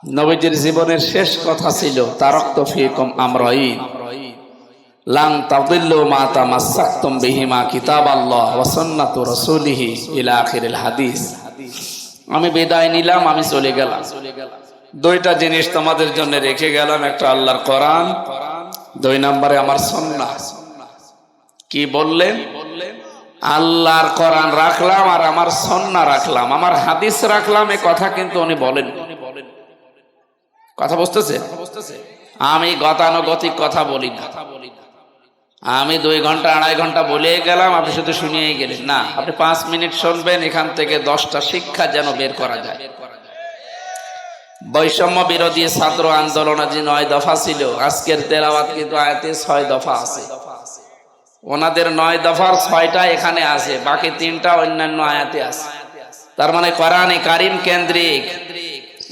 নবীজির জীবনের শেষ কথা ছিল তারাকতু ফীকুম আমরাইন লান তাদিল্লু মা তামাসসাকতুম বিহিমা কিতাবাল্লাহ ওয়া সুন্নাতু রাসূলিহি ইলা আখিরিল হাদিস। আমি বিদায় নিলাম, আমি চলে গেলাম। দুইটা জিনিস তোমাদের জন্য রেখে গেলাম, একটা আল্লাহর কোরআন, দুই নম্বরে আমার সুন্নাহ। কি বললেন? আল্লাহর কোরআন রাখলাম আর আমার সুন্নাহ রাখলাম, আমার হাদিস রাখলাম। এই কথা কিন্তু উনি বলেন। কথা বুঝতেছে? আমি গতানুগতিক কথা বলি না। আমি 2 ঘন্টা 2.5 ঘন্টা বলে গেলাম, আপনি শুধু শুনিয়েই গেলেন না। আপনি 5 মিনিট শুনবেন, এখান থেকে 10টা শিক্ষা যেন বের করা যায়। বৈষম্য বিরোধী ছাত্র আন্দোলনে যে 9 দফা ছিল, আজকের তেলাওয়াত কিন্তু আয়াতে 6 দফা আছে। ওনাদের 9 দফার 6টা এখানে আছে, বাকি 3টা অন্যান্য আয়াতে আছে। তার মানে কোরআনে কারীম কেন্দ্রিক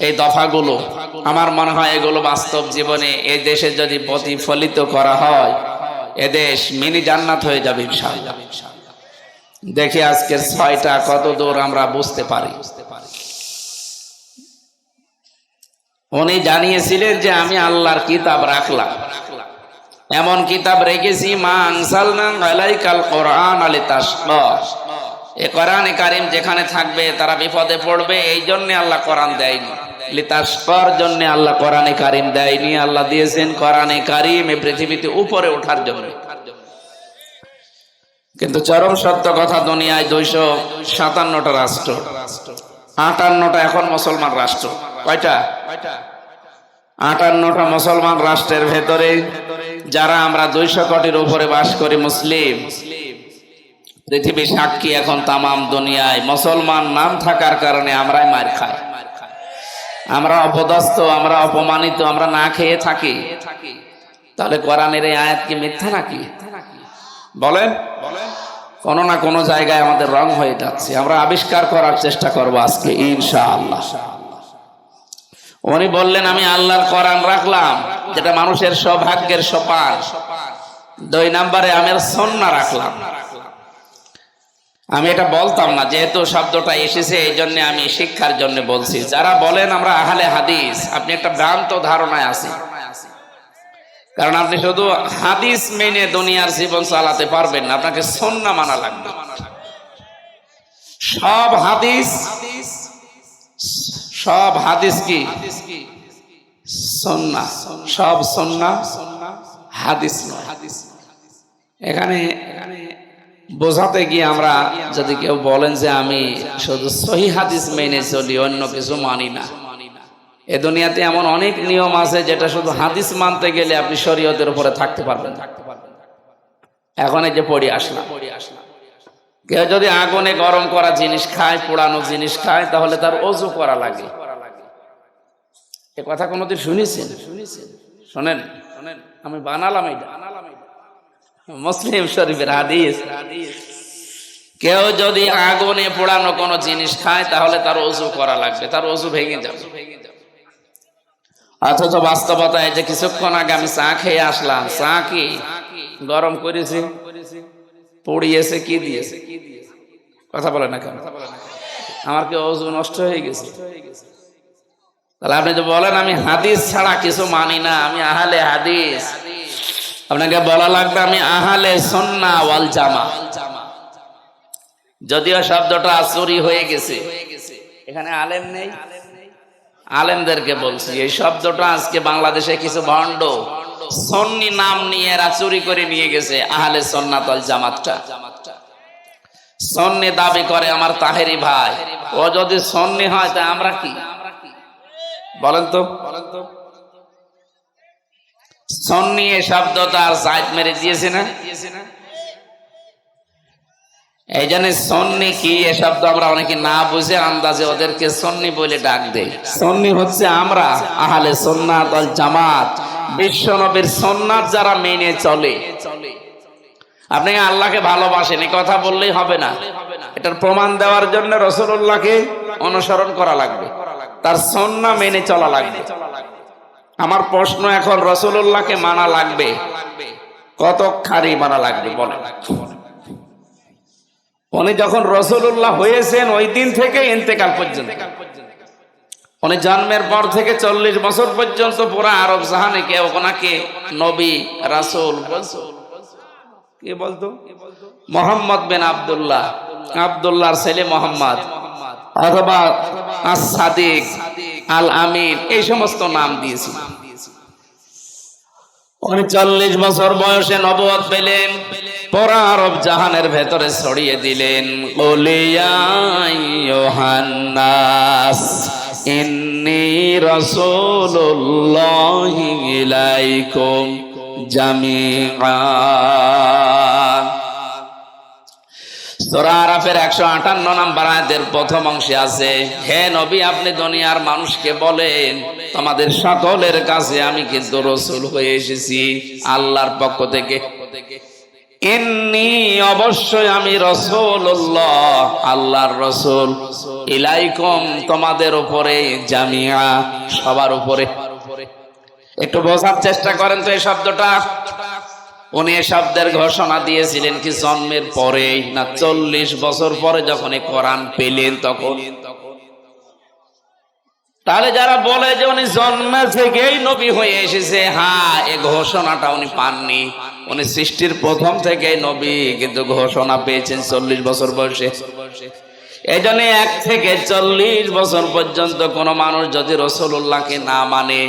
এই দফাগুলো, আমার মনে হয় এগুলো বাস্তব জীবনে এই দেশে যদি প্রতিফলিত করা হয়, এদেশ মিনি জান্নাত হয়ে যাবে ইনশাআল্লাহ। দেখি আজকের 6টা কত দূর আমরা বুঝতে পারি। উনি জানিয়েছিলেন যে আমি আল্লাহর কিতাব রাখলাম, এমন কিতাব রেখেছি মা আনসালনা আলাইকাল কোরআন লিতাশকা। এই কোরআনে কারীম যেখানে থাকবে তারা বিপদে পড়বে, এই জন্য আল্লাহ কোরআন দেয়নি। লিতাশকার জন্য আল্লাহ কোরআনে কারীম দেয়নি, আল্লাহ দিয়েছেন কোরআনে কারীম এই পৃথিবীতে উপরে ওঠার জন্য। কিন্তু চরম সত্য কথা, দুনিয়ায় 257টা রাষ্ট্র, 58টা এখন মুসলমান রাষ্ট্র। কয়টা? 58টা মুসলমান রাষ্ট্রের ভেতরে যারা আমরা 200 কোটির উপরে বাস করি মুসলিম, পৃথিবী সাক্ষী এখন তামাম দুনিয়ায় মুসলমান নাম থাকার কারণে আমরাই মার খাই, আমরা অপদস্থ, আমরা অপমানিত, আমরা না খেয়ে থাকি। তাহলে কোরআনের এই আয়াত কি মিথ্যা নাকি? বলেন। কোন না কোন জায়গায় আমাদের রং হয়ে যাচ্ছে, আমরা আবিষ্কার করার চেষ্টা করব আজকে ইনশাআল্লাহ। উনি বললেন আমি আল্লাহর কোরআন রাখলাম, যেটা মানুষের সৌভাগ্যের সোপান। 2 নম্বরে আমি সুন্নাহ রাখলাম। আমি এটা বলতাম না, যেহেতু শব্দটা এসেছে এই জন্য আমি শিক্ষার জন্য বলছি। যারা বলেন আমরা আহলে হাদিস, আপনি একটা ভ্রান্ত ধারণায় আছেন। কারণ আপনি শুধু হাদিস মেনে দুনিয়ার জীবন চালাতে পারবেন না, আপনাকে সুন্নাহ মানা লাগবে। সব হাদিস কি সুন্নাহ, সব সুন্নাহ হাদিস নয়। এখানে বোঝাতে গিয়ে আমরা যদি কেউ বলেন যে আমি শুধু সহিহ হাদিস মেনে চলি, অন্য কিছু মানি না, এ দুনিয়াতে এমন অনেক নিয়ম আছে যেটা শুধু হাদিস মানতে গেলে আপনি শরীয়তের উপরে থাকতে পারবেন। এখন এই যে পড়ে আসলাম, কেউ যদি আগুনে গরম করা জিনিস খায়, পোড়ানো জিনিস খায়, তাহলে তার ওযু করা লাগে। এ কথা কোনোদিন শুনেছেন? শোনেন, আমি বানালাম এটা, মুসলিম শরীফের হাদিস। কেউ যদি আগুনে পোড়ানো কোনো জিনিস খায় তাহলে তার ওযু করা লাগবে, তার ওযু ভেঙে যাবে। অথচ বাস্তবতায় যে কিছুক্ষণ আগে আমি চা খেয়ে আসলাম, চা কি গরম করেছি, পড়িয়েছে কি দিয়েছে? কথা বলে না কেন? আমার কি ওযু নষ্ট হয়ে গেছে? তাহলে আপনি তো বলেন আমি হাদিস ছাড়া কিছু মানি না, আমি আহলে হাদিস। আপনাকে বলা লাগবে আমি আহলে সুন্নাহ ওয়াল জামাত। যদিও শব্দটা চুরি হয়ে গেছে, এখানে আলেম নেই, আলেমদেরকে বলছি এই শব্দটা আজকে বাংলাদেশে কিছু ভণ্ড সুন্নি নাম নিয়ে এরা চুরি করে নিয়ে গেছে আহলে সুন্নাত ওয়াল জামাতটা। সুন্নি দাবি করে আমার তাহেরি ভাই, ও যদি সুন্নি হয় তা আমরা কি? বলেন তো। সুন্নি এই শব্দটা আর সাইড মেরে দিয়েছে না? এই জন্য সুন্নি কি এ শব্দ আমরা অনেকে না বুঝে আন্দাজে ওদেরকে সুন্নি বলে ডাক দেই। সুন্নি হচ্ছে আমরা আহলে সুন্নাত ওয়াল জামাত, বিশ্ব নবীর সুন্নাত যারা মেনে চলে। আপনি আল্লাহকে ভালোবাসেন এই কথা বললেই হবে না, এটার প্রমাণ দেওয়ার জন্য রাসূলুল্লাহকে অনুসরণ করা লাগবে, তার সুন্নাহ মেনে চলা লাগবে। আমার প্রশ্ন এখন, রাসূলুল্লাহকে মানা লাগবে কতখানি মানা লাগবে বলেন? উনি যখন রাসূলুল্লাহ হয়েছেন ওই দিন থেকে ইন্তেকাল পর্যন্ত উনি জন্মের পর থেকে 40 বছর পর্যন্ত পুরা আরব জাহানে কেউ ওনাকে নবী রাসূল বলতো। কি বলতো? মোহাম্মদ বিন আব্দুল্লাহ, আব্দুল্লাহর ছেলে মোহাম্মদ, অথবা আস-সাদিক, আল আমিন, এই সমস্ত নাম দিয়েছি। উনি 40 বছর বয়সে নবুয়ত পেলেন, পুরা আরব জাহানের ভেতরে ছড়িয়ে দিলেন। ওলিয়া ইউহান্নাস ইন্নী রাসূলুল্লাহি ইলাইকুম জামিআন। সূরা আরাফের 158 নম্বর আয়াতের প্রথম অংশে আছে, হে নবী আপনি দুনিয়ার মানুষকে বলেন তোমাদের সকলের কাছে আমি কিন্তু রাসূল হয়ে এসেছি আল্লাহর পক্ষ থেকে। ইন্নী অবশ্যই আমি রাসূলুল্লাহ, আল্লাহর রাসূল, ইলাইকুম তোমাদের উপরে, জামিআ সবার উপরে। একটু বোঝার চেষ্টা করেন তো এই শব্দটা। উনি এই শব্দের ঘোষণা দিয়েছিলেন কি জন্মের পরে না 40 বছর পরে যখন এই কোরআন পেলেন তখন? তাহলে যারা বলে যে উনি জন্ম থেকেই নবী হয়ে এসেছে, হ্যাঁ এই ঘোষণাটা উনি পাননি। উনি সৃষ্টির প্রথম থেকেই নবী, কিন্তু ঘোষণা পেয়েছেন 40 বছর বয়সে। এই জন্য 1 থেকে 40 বছর পর্যন্ত কোন মানুষ যদি রাসূলুল্লাহকে না মানে,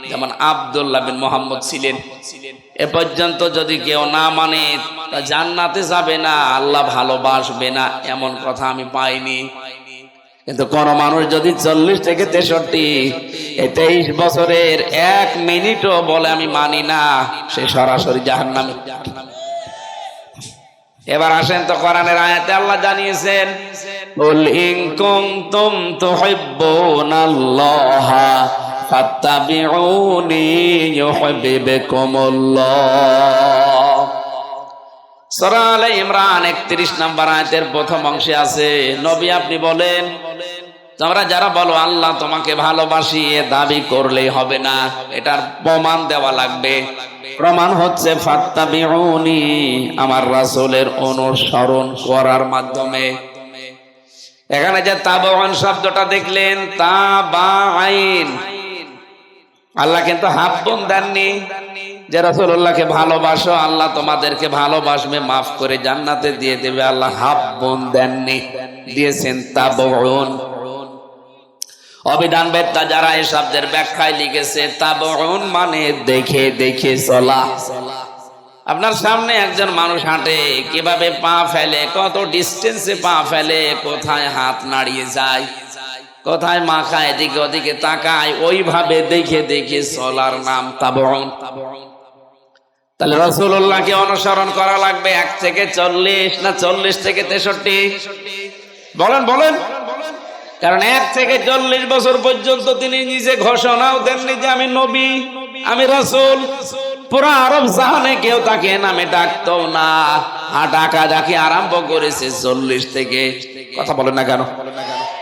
যেমন আব্দুল্লাহ বিন মুহাম্মদ ছিলেন, এ পর্যন্ত যদি কেউ না মানে তা জান্নাতে যাবে না, আল্লাহ ভালোবাসবে না, এমন কথা আমি পাইনি। কিন্তু কোন মানুষ যদি 40 থেকে 63 এই 23 বছরের 1 মিনিটও বলে আমি মানি না, সে সরাসরি জাহান্নামী। এবার আসেন তো কোরআনের আয়াতে আল্লাহ জানিয়েছেন, কুল ইন কুনতুম তুহিব্বুনাল্লাহা ফাত্তাবিউনি ইউহিব্বুকুমুল্লাহ। সূরা আলে ইমরান 31 নম্বর আয়াতের প্রথম অংশে আছে, নবী আপনি বলেন তোমরা যারা বলো আল্লাহ তোমাকে ভালোবাসি, এ দাবি করলেই হবে না, এটার প্রমাণ দেওয়া লাগবে। প্রমাণ হচ্ছে ফাত্তাবিউনি, আমার রাসূলের অনুসরণ করার মাধ্যমে। এখানে যে তাবাউন শব্দটা দেখলেন, তাবাইন, আল্লাহ কিন্তু হাব্বুন দেননি যে রাসূলুল্লাহকে ভালোবাসো আল্লাহ তোমাদেরকে ভালোবাসবে, মাফ করে জান্নাতে দিয়ে দেবে। আল্লাহ হাব্বুন দেননি, দিয়েছেন তাবাউন। অবিধানবেত্তা যারা এই শব্দের ব্যাখ্যায় লিখেছে, তাবাউন মানে দেখে দেখে চলা। আপনার সামনে একজন মানুষ হাঁটে, কিভাবে পা ফেলে, কত ডিস্টেন্সে পা ফেলে, কোথায় হাত নাড়িয়ে যায়, কোথায় মাখা এদিকে ওদিকে তাকায়, ওইভাবে দেখে দেখে চলার নাম তাবাউন। তাহলে রাসূলুল্লাহকে অনুসরণ করা লাগবে 1 থেকে 40 না 40 থেকে 63? বলেন বলেন। কারণ 1 থেকে 40 বছর পর্যন্ত তিনি নিজে ঘোষণাও দেননি যে আমি নবী, আমি রাসূল। পুরো আরব জাহানে কেউ তাকে নামে ডাকতো না, ডাকা ডাকি আরম্ভ করেছে 40 থেকে। কথা বলেন না কেন?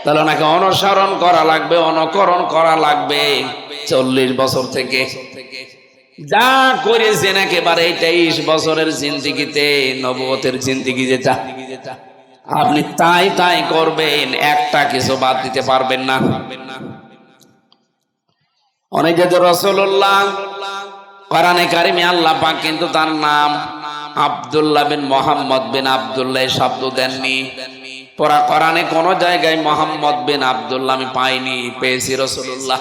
তাহলে ওনাকে অনুসরণ করা লাগবে, অনুকরণ করা লাগবে 40 বছর থেকে। যা করেছেন একেবারে 23 বছরের জিন্দেগিতে, নবুয়তের জিন্দেগি যেটা, আপনি তাই তাই করবেন, একটা কিছু বাদ দিতে পারবেন না। অনেকে তো রাসূলুল্লাহ কোরআনে কারিমে আল্লাহ পাক কিন্তু তার নাম আব্দুল্লাহ বিন মুহাম্মদ বিন আব্দুল্লাহ শব্দ দেননি। পুরা কোরআনে কোন জায়গায় মুহাম্মদ বিন আব্দুল্লাহ আমি পাইনি, পেয়েছি রাসূলুল্লাহ।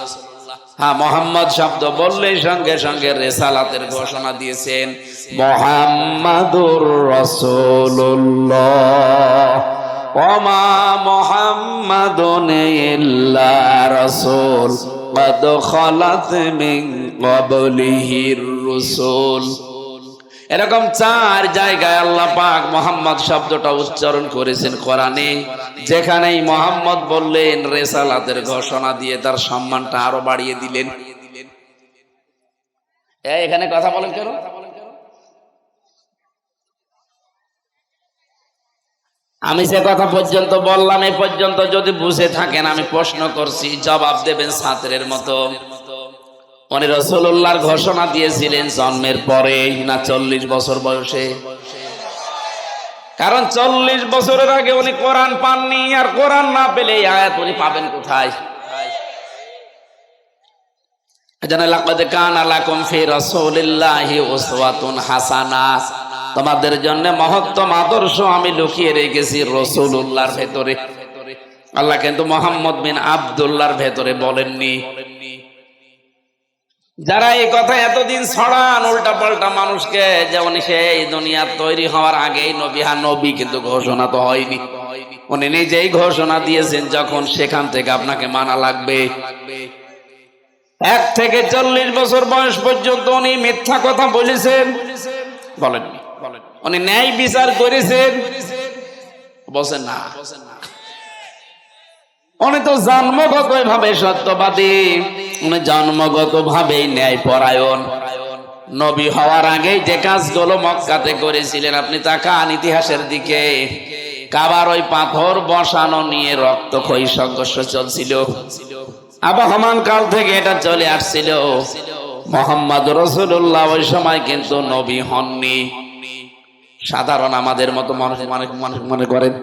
হ্যাঁ, মুহাম্মদ শব্দ বললেই সঙ্গে সঙ্গে রিসালাতের ঘোষণা দিয়েছেন, মুহাম্মাদুর রাসূলুল্লাহ ওয়া মা মুহাম্মাদুন ইল্লা রাসূল قد خلت من قبله الرسل। এরকম 4 জায়গায় আল্লাহ পাক মুহাম্মদ শব্দটা উচ্চারণ করেছেন কোরআনে, যেখানেই মুহাম্মদ বললেন রিসালাতের ঘোষণা দিয়ে তার সম্মানটা আরো বাড়িয়ে দিলেন। এখানে কথা বলেন কেন? আমি যে কথা পর্যন্ত বললাম এই পর্যন্ত যদি বুঝে থাকেন, আমি প্রশ্ন করছি, জবাব দেবেন ছাত্রের মতো। উনি রাসূলুল্লাহর ঘোষণা দিয়েছিলেন জন্মের পরে না 40 বছর বয়সে? কারণ 40 বছরের আগে উনি কোরআন পাননি, আর কোরআন না পেলে এই আয়াত উনি পাবেন কোথায়? এজন্য লাকাদ কানা লাকুম ফি রাসূলিল্লাহি উসওয়াতুন হাসানাহ, তোমাদের জন্য মহত্তম আদর্শ আমি লুকিয়ে রেখেছি রাসূলুল্লাহর ভেতরে। আল্লাহ কিন্তু মুহাম্মদ বিন আব্দুল্লাহর ভেতরে বলেননি। যারা এই কথা এতদিন ছড়ান উল্টা পাল্টা মানুষকে, যেমন সেই দুনিয়া তৈরি হওয়ার আগেই নবী, হ্যাঁ নবী কিন্তু ঘোষণা তো হয়নি, উনি নিজেই ঘোষণা দিয়েছেন যখন সেখান থেকে আপনাকে মানা লাগবে। 1 থেকে 40 বছর বয়স পর্যন্ত উনি মিথ্যা কথা বলেছেন, বলেননি। উনি ন্যায় বিচার করেছেন, বলেন না। উনি তো জন্মগত ভাবে সত্যবাদী, উনি জন্মগত ভাবে ন্যায় পরায়ণ। নবী হওয়ার আগেই যে কাজগুলো মক্কাতে করেছিলেন, আপনি তাকান ইতিহাসের দিকে, কাবার ওই পাথর বসানো নিয়ে রক্তক্ষয়ী সংঘর্ষ চলছিল, আবহমান কাল থেকে এটা চলে আসছিল। মুহাম্মদ রাসূলুল্লাহ ওই সময় কিন্তু নবী হননি। সাধারণ আমাদের মতো মানুষ মনে করেন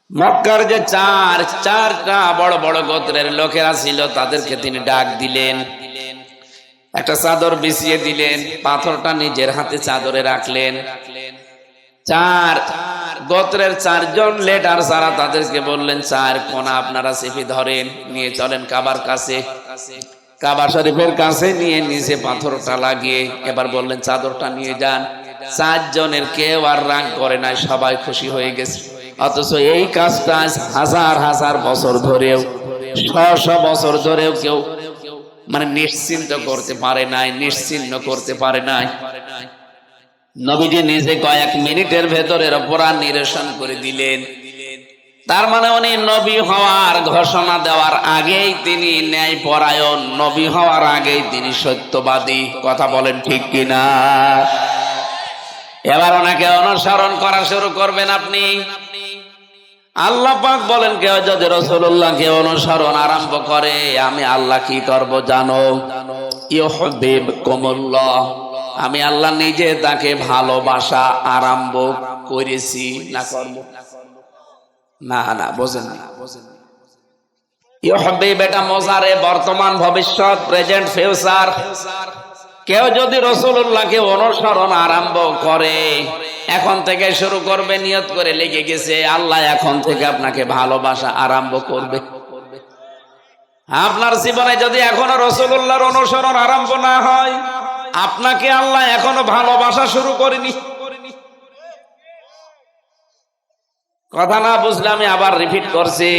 মক্কার যে চারটা বড় বড় গোত্রের লোকেরা ছিল, তাদেরকে তিনি ডাক দিলেন, একটা চাদর বিছিয়ে দিলেন, পাথরটা নিজের হাতে চাদরে রাখলেন। 4 গোত্রের 4 জন লিডার যারা, তাদেরকে বললেন 4 কোনা আপনারা চেপে ধরেন, নিয়ে চলেন কাবার কাছে। কাবা শরীফের কাছে নিয়ে নিচে পাথরটা লাগিয়ে এবার বললেন চাদরটা নিয়ে যান। 4 জনের কেউ আর রাগ করে নাই, সবাই খুশি হয়ে গেছে। অথচ এই কাজটা হাজার হাজার বছর ধরেও, 600 বছর ধরেও কেউ মানে নিশ্চিন্ত করতে পারে নাই, নিশ্চিন্ন করতে পারে নাই। নবীজি নিজে কয়েক মিনিটের ভেতরে অপরাধ নিরসন করে দিলেন। তার মানে উনি নবী হওয়ার ঘোষণা দেওয়ার আগেই তিনি ন্যায় পরায়ণ, নবী হওয়ার আগেই তিনি সত্যবাদী। কথা বলেন ঠিক কিনা? এবার ওনাকে অনুসরণ করা শুরু করবেন আপনি। আল্লাহ পাক বলেন, কেউ যদি রাসূলুল্লাহকে অনুসরণ আরম্ভ করে, আমি আল্লাহ কি করব জানো? ইউহিব্বুকুমুল্লাহ, আমি আল্লাহ নিজে তাকে ভালোবাসা আরম্ভ করেছি। না করব না, না বোঝেন না। ইউহিব্বু এটা মুজারে, বর্তমান ভবিষ্যৎ, প্রেজেন্ট ফিউচার। কেউ যদি রাসূলুল্লাহকে অনুসরণ আরম্ভ করে, এখন থেকে শুরু করবে, নিয়ত করে লেগে গেছে, আল্লাহ এখন থেকে আপনাকে ভালোবাসা আরম্ভ করবে। আপনার জীবনে যদি এখনো রাসূলুল্লাহর অনুসরণ আরম্ভ না হয়, আপনাকে আল্লাহ এখনো ভালোবাসা শুরু করেনি। কথা না বুঝলে আমি আবার রিপিট করছি।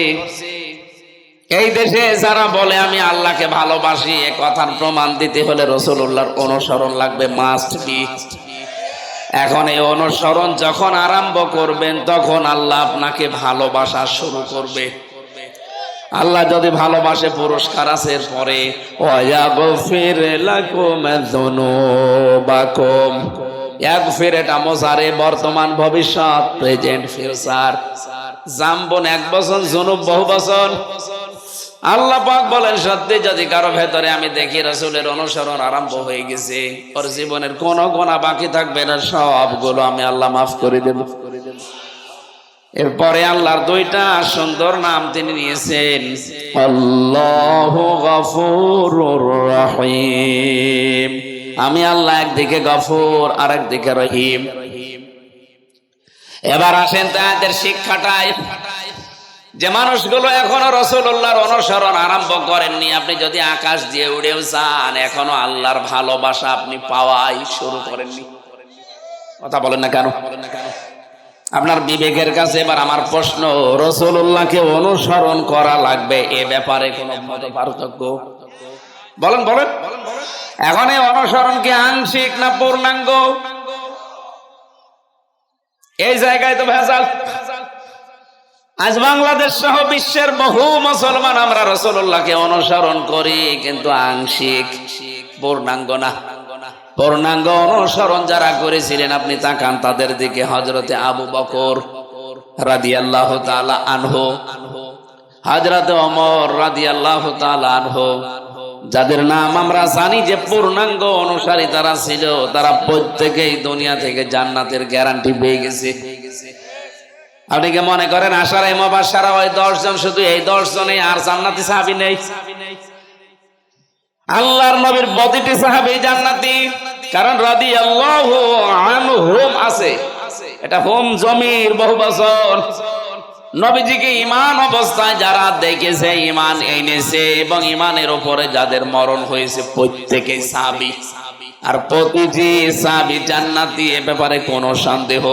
এই দেশে যারা বলে আমি আল্লাহকে ভালোবাসি, এ কথার প্রমাণ দিতে হলে রাসূলুল্লাহর অনুসরণ লাগবে, মাস্ট বি। এখন এই অনুসরণ যখন আরম্ভ করবেন, তখন আল্লাহ আপনাকে ভালোবাসা শুরু করবে। আল্লাহ যদি ভালোবাসে, পুরস্কার আছে এরপরে, ওয়ায়াগফির লাকুম যুনুবাকুম। ইয়াগফির এটা মুজারে, বর্তমান ভবিষ্যৎ, প্রেজেন্ট ফিউচার। জামবন 1 বছর, যুনুব বহু বছর। আল্লাহ পাক বলেন, সত্যি যদি কারো ভেতরে আমি দেখি রাসূলের অনুসরণ আরম্ভ হয়ে গেছে, ওর জীবনের কোনো গুনাহ বাকি থাকবে না, সবগুলো আমি আল্লাহ মাফ করে দেব। এরপরে আল্লাহর 2টা সুন্দর নাম তিনি নিয়েছেন, আল্লাহু গফুরুর রহিম। আমি আল্লাহ একদিকে গফুর, আর একদিকে রহিম। এবার আসেন তাদের শিক্ষাটাই, যে মানুষগুলো এখনো রাসূলুল্লাহর অনুসরণ আরম্ভ করেননি, আপনি যদি আকাশ দিয়ে উড়েও যান, এখনো আল্লাহর ভালোবাসা আপনি পাওয়াই শুরু করেননি। কথা বলেন না কেন? আপনার বিবেকের কাছে এবার আমার প্রশ্ন, রাসূলুল্লাহকে অনুসরণ করা লাগবে, এ ব্যাপারে কোনো মত পার্থক্য? বলেন বলেন। এখন এই অনুসরণ কি আংশিক না পূর্ণাঙ্গ? এই জায়গায় তো ভেজাল। আজ বাংলাদেশ সহ বিশ্বের বহু মুসলমান আমরা রাসূলুল্লাহকে অনুসরণ করি, কিন্তু আংশিক, পূর্ণাঙ্গ না। পূর্ণাঙ্গ অনুসরণ যারা করেছিলেন, আপনি তাকান তাদের দিকে। হযরতে আবু বকর রাদিয়াল্লাহু তাআলা আনহু, হযরতে ওমর রাদিয়াল্লাহু তাআলা আনহু, যাদের নাম আমরা জানি যে পূর্ণাঙ্গ অনুসারী তারা ছিল, তারা প্রত্যেকেই দুনিয়া থেকে জান্নাতের গ্যারান্টি পেয়ে গেছে। আপনি কি মনে করেন আশারায়ে মুবাশশারা ওই 10 জন শুধু এই 10 জনই আর জান্নাতি সাহাবী নেই? আল্লাহর নবীর প্রতিটি সাহাবী জান্নাতি, কারণ রাদিয়াল্লাহু আনহুম আছে, এটা হুম জমির বহুবচন। নবীজিকে ঈমান অবস্থায় যারা দেখেছে, ঈমান এনেছে এবং ঈমানের উপরে যাদের মরণ হয়েছে প্রত্যেকেই সাহাবী, আর প্রতিটি সাহাবী জান্নাতি, এ ব্যাপারে কোনো সন্দেহ।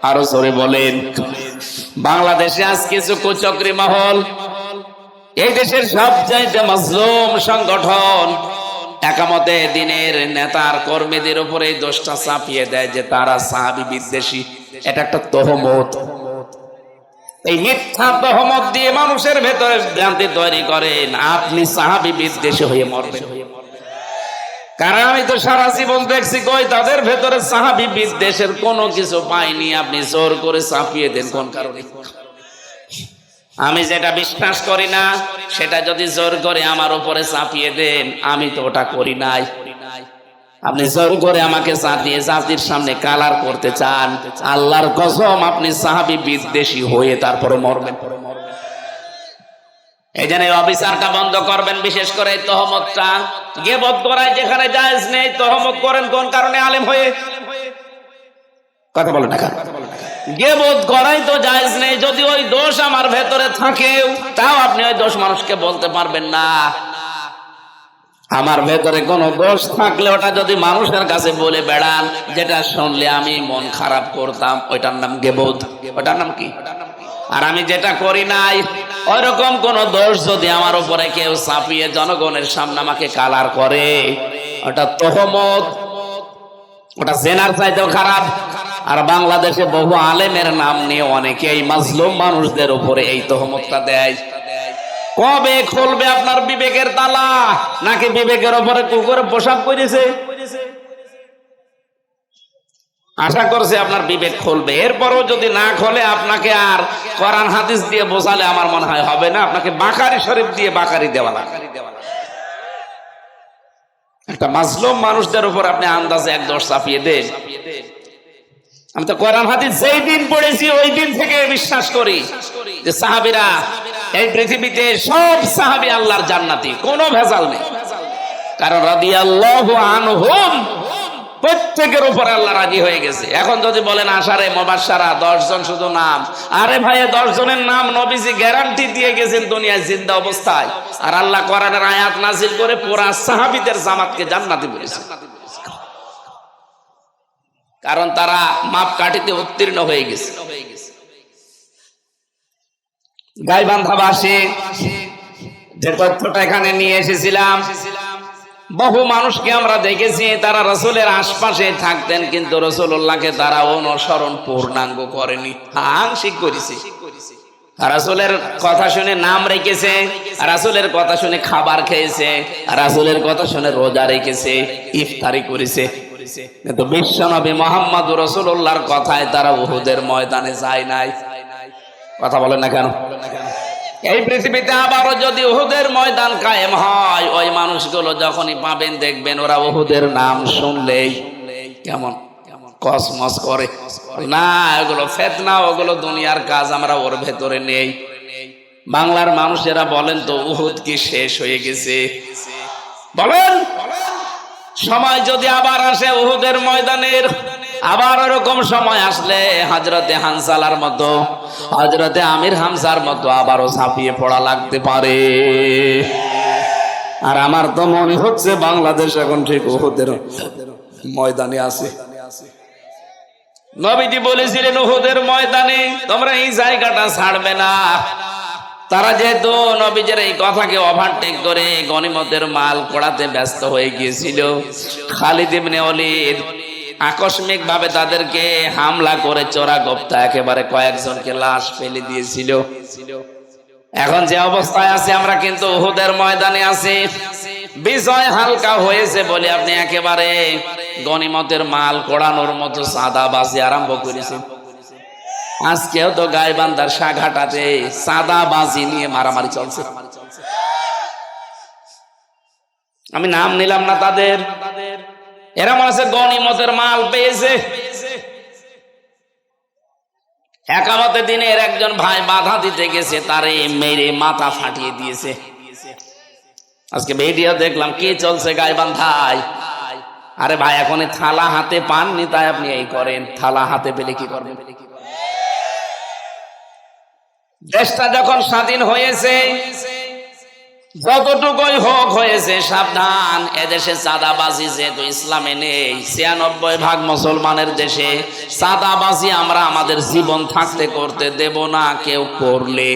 আরো জোরে বলেন। বাংলাদেশে আজ কিছু কুচক্রী মহল, এই দেশের সবচাইতে মাজলুম সংগঠন, একামতে দিনের নেতার কর্মীদের উপরে এই দোষটা চাপিয়ে দেয় যে তারা সাহাবী বিদ্বেষী। এটা একটা তহমত। এই মিথ্যা তহমত দিয়ে মানুষের ভেতরে ভ্রান্তি তৈরি করেন, আপনি সাহাবী বিদ্বেষী হয়ে মরবেন। কারণ আমি তো সারা জীবন দেখছি কই তাদের ভেতরে সাহাবী বিদ্বেষের কোনো কিছু পাইনি, আপনি জোর করে চাপিয়ে দেন কোন কারণে? আমি যেটা বিশ্বাস করি না সেটা যদি জোর করে আমার উপরে চাপিয়ে দেন, আমি তো ওটা করি নাই। আপনি জোর করে আমাকে চাপিয়ে জাতির সামনে কালার করতে চান, আল্লাহর কসম আপনি সাহাবী বিদ্বেষী হয়ে তারপরে মরবেন। এই জন্য অবিচারটা বন্ধ করবেন, বিশেষ করে এই তহমতটা। গীবত করায় যেখানে জায়েজ নেই, তহমত করেন কোন কারণে আলেম হয়ে? কথা বলেন না কেন? গীবত করাই তো জায়েজ নেই, যদি ওই দোষ আমার ভেতরে থাকেও তাও আপনি ওই দোষ মানুষকে বলতে পারবেন না। আমার ভেতরে কোনো দোষ থাকলে ওটা যদি মানুষের কাছে বলে বেড়ান, যেটা শুনলে আমি মন খারাপ করতাম, ওইটার নাম গীবত। ওটার নাম কি? আর আমি যেটা করি নাই ওইরকম কোন দোষ যদি আমার উপরে কেউ চাপিয়ে জনগণের সামনে আমাকে কালার করে, ওটা তহমত, ওটা জেনার চাইতেও খারাপ। আর বাংলাদেশে বহু আলেমের নাম নিয়ে অনেকেই মাজলুম মানুষদের উপরে এই তহমতটা দেয়। কবে খুলবে আপনার বিবেকের তালা? নাকি বিবেকের উপরে কুকুরে পোশাক করেছে? আশা করছে আপনার বিবেক খুলবে। এরপরও যদি না খোলে, আপনাকে আর কোরআন হাদিস দিয়ে বোঝালে আমার মনে হয় হবে না, আপনাকে বাকারি শরীফ দিয়ে বাকারি দেওয়া লাগবে। একটা মাজলুম মানুষদের উপর আপনি আন্দাজে এক দোষ চাপিয়ে দেন। আমি তো কোরআন হাদিস যেই দিন পড়েছি ওই দিন থেকে বিশ্বাস করি যে সাহাবীরা, এই পৃথিবীতে সব সাহাবী আল্লাহর জান্নাতি, কোনো ভেজাল নেই। কারণ রাদিয়াল্লাহু আনহুম, প্রত্যেকের উপর আল্লাহ রাজি হয়ে গেছে। এখন যদি বলেন আশারায়ে মুবাশশারা 10 জন শুধু নাম, আরে ভাই 10 জনের নাম নবীজি গ্যারান্টি দিয়ে গেছেন দুনিয়ায় জিন্দা অবস্থায়, আর আল্লাহ কোরআনের আয়াত নাযিল করে পুরা সাহাবীদের জামাতকে জান্নাতি বলেছেন। কারণ তারা মাপকাঠিতে উত্তীর্ণ হয়ে গেছে। গাইবান্ধাবাসী যে তথ্যটা এখানে নিয়ে এসেছিলাম, বহু মানুষকে আমরা দেখেছি তারা রাসূলের আশপাশে থাকতেন, কিন্তু রাসূলুল্লাহকে তারা অনুসরণ পূর্ণাঙ্গ করেনি, আংশিক করেছে। রাসূলের কথা শুনে নাম রেখেছে, রাসূলের কথা শুনে খাবার খেয়েছে, রাসূলের কথা শুনে রোজা রেখেছে, ইফতারি করেছে, কিন্তু বিশ্বনবী মুহাম্মদুর রাসূলুল্লাহর কথায় তারা উহুদের ময়দানে যায় নাই। কথা বলেন না কেন? এই পৃথিবীতে আবারও যদি উহুদের ময়দান কায়েম হয়, ওই মানুষগুলো যখনই পাবেন দেখবেন ওরা উহুদের নাম শুনলেই কেমন কসমস করে। না, ওগুলো ফিতনা, ওগুলো দুনিয়ার কাজ, আমরা ওর ভেতরে নেই। বাংলার মানুষেরা বলেন তো, উহুদ কি শেষ হয়ে গেছে? বলেন। সময় যদি আবার আসে উহুদের ময়দানের, আবার ওরকম সময় আসলে হযরতে হানসালার মতো, হযরতে আমির হামজার মতো আবারও ঝাঁপিয়ে পড়া লাগতে পারে। আর আমার তো মনে হচ্ছে বাংলাদেশ এখন ঠিক উহুদের ময়দানে আছে। নবীজি বলেছিলেন উহুদের ময়দানে তোমরা এই জায়গাটা ছাড়বে না। তারা যেহেতু নবীজের এই কথাকে ওভারটেক করে গনিমতের মাল পোড়াতে ব্যস্ত হয়ে গিয়েছিল, খালিদ ইবনে ওলীদ আকস্মিক ভাবে তাদেরকে হামলা করে চোরা গোপ্তা একেবারে কয়েকজনকে লাশ ফেলে দিয়েছিল। এখন যে অবস্থায় আছে আমরা কিন্তু উহুদের ময়দানে আছি। বিজয় হালকা হয়েছে বলে আপনি একেবারে গনিমতের মাল কোড়ানোর মতো চাঁদাবাজি আরম্ভ করেছেন। আজকেও তো গাইবান্ধার সাঘাটাতে চাঁদাবাজি নিয়ে মারামারি চলছে। আমি নাম নিলাম না তাদের, এরা মনে হচ্ছে গনিমতের মাল পেয়েছে। একামতে দিনের একজন ভাই বাধা দিতে গেছে, তারে মেরে মাথা ফাটিয়ে দিয়েছে। আজকে ভিডিও দেখলাম, কি চলছে গাইবান্ধায়। আরে ভাই, এখন থালা হাতে পাননি তাই আপনি এই করেন, থালা হাতে পেলে কি করবেন? দেশটা যখন স্বাধীন হয়েছে, যতটুকুই হোক হয়েছে, সাবধান, এদেশে চাঁদাবাজি যেহেতু ইসলামে নেই, ৯৬% মুসলমানের দেশে চাঁদাবাজি আমরা আমাদের জীবন থাকতে করতে দেব না। কেউ করলে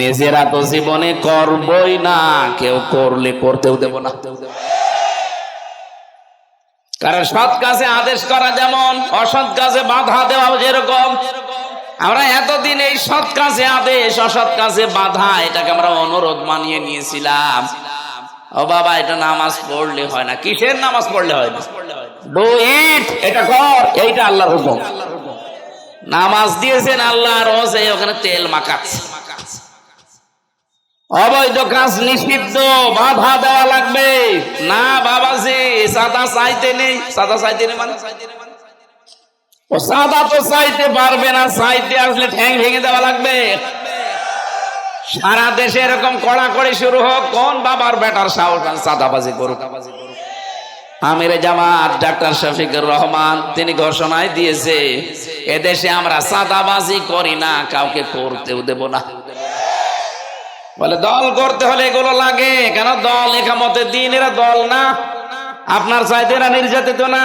নিজেরা তো জীবনে করবই না, কেউ করলে করতেও দেব না। কারণ সৎ কাজে আদেশ করা যেমন, অসৎ কাজে বাধা দেওয়া যেরকম। আমরা এতদিন এই সৎ কাজে আদেশ, অসৎ কাজে বাধা, এটাকে আমরা অনুরোধ মানিয়ে নিয়েছিলাম। ও বাবা, এটা নামাজ পড়লে হয় না। কিসের নামাজ পড়লে হয় না? ডু ইট, এটা কর, এইটা আল্লাহর হুকুম। নামাজ দিয়েছেন আল্লাহ, রোজে ওখানে তেল মাখাচ্ছে। অবৈধ কাজ নিষিদ্ধ, বাধা দেওয়া লাগবে না। বাবাজি, সাদা চাইতে নেই, সাদা চাইতে নেই মানে ও সাদা তো চাইতে পারবে না, চাইতে আসলে ঠ্যাং ভেঙে দেওয়া লাগবে। সারা দেশে এরকম কড়াকড়ি শুরু হোক, কোন বাবার বেটার সাহস সাদাবাজি করুক। আমিরে জামাত ডাক্তার শফিকুর রহমান তিনি ঘোষণায় দিয়েছে, এদেশে আমরা সাদাবাজি করি না, কাউকে করতেও দেব না। বলে দল করতে হলে এগুলো লাগে কেন? দল একামতে দিন, এরা দল না, আপনার চাইতে এরা নির্যাতিত না।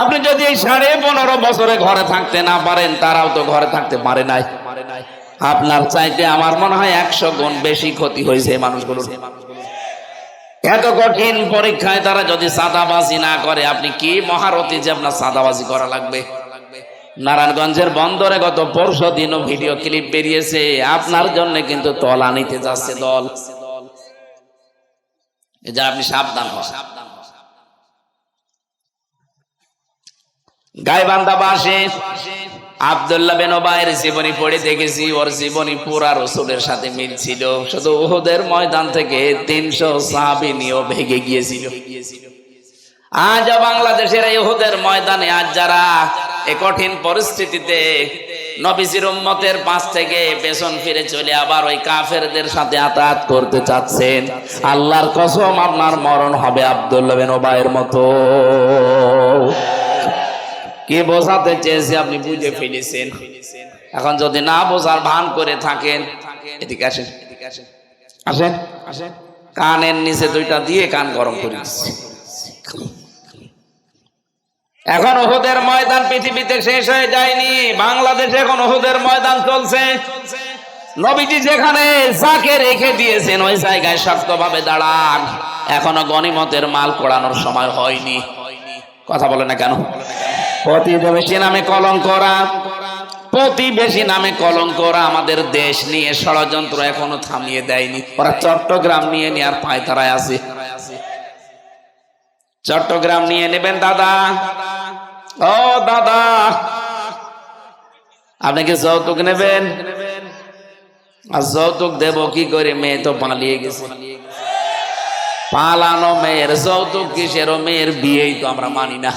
আপনি যদি এই 15.5 বছরে ঘরে থাকতে না পারেন, তারাও তো ঘরে থাকতে পারে নাই। আপনার চাইতে আমার মনে হয় 100 গুণ বেশি ক্ষতি হয়েছে মানুষগুলোর। এত কঠিন পরীক্ষায় তারা যদি চাঁদাবাজি না করে, আপনি কি মহারথী যে আপনার চাঁদাবাজি করা লাগবে? নারায়ণগঞ্জের বন্দরে গত পরশু দিনও ভিডিও ক্লিপ বেরিয়েছে, আপনার জন্য কিন্তু তলা নিতে যাচ্ছে দল। এই যে আপনি সাবধান হন। গাইবান্ধাবাসী আব্দুল্লাহ বিন উবাইয়ের জীবনী পড়ে দেখেছি, ওর জীবনী পুরা রাসূলের সাথে মিল ছিল। শুধু উহুদের ময়দান থেকে 300 সাহাবী নিয়েও ভেগে গিয়েছিল। আজ বাংলাদেশের এই উহুদের ময়দানে আজ যারা এই কঠিন পরিস্থিতিতে নবীজির উম্মতের পাশ থেকে পেছন ফিরে চলে আবার ওই কাফেরদের সাথে আতাত করতে চাচ্ছেন, আল্লাহর কসম আপনার মরণ হবে আব্দুল্লাহ বিন উবাইয়ের মতো। কি বোঝাতে চেয়েছে আপনি বুঝে ফেলেছেন। এখন যদি না বোঝার ভান করে থাকেন, এদিকে আসেন, আসেন, আসেন, কানের নিচে 2টা দিয়ে কান গরম করে দিচ্ছে। এখন উহুদের ময়দান পৃথিবীতে শেষ হয়ে যায়নি, বাংলাদেশে এখন উহুদের ময়দান চলছে। নবীজি যেখানে যাকে রেখে দিয়েছেন ওই জায়গায় শক্তভাবে দাঁড়ান। এখনো গনিমতের মাল কোড়ানোর সময় হয়নি। কথা বলে না কেন? প্রতিবেশী নামে কলঙ্করা, প্রতিবেশী নামে কলঙ্করা আমাদের দেশ নিয়ে ষড়যন্ত্র এখনো থামিয়ে দেয়নি। ওরা চট্টগ্রাম নিয়ে আর পায়তারায় আছে। চট্টগ্রাম নিয়ে নেবেন দাদা, ও দাদা, আপনি কি যৌতুক নেবেন? আর যৌতুক দেব কি করে? মেয়ে তো পালিয়ে গেছে। পালানো মেয়ের যৌতুক কিসের? মেয়ের বিয়েই তো আমরা মানি না।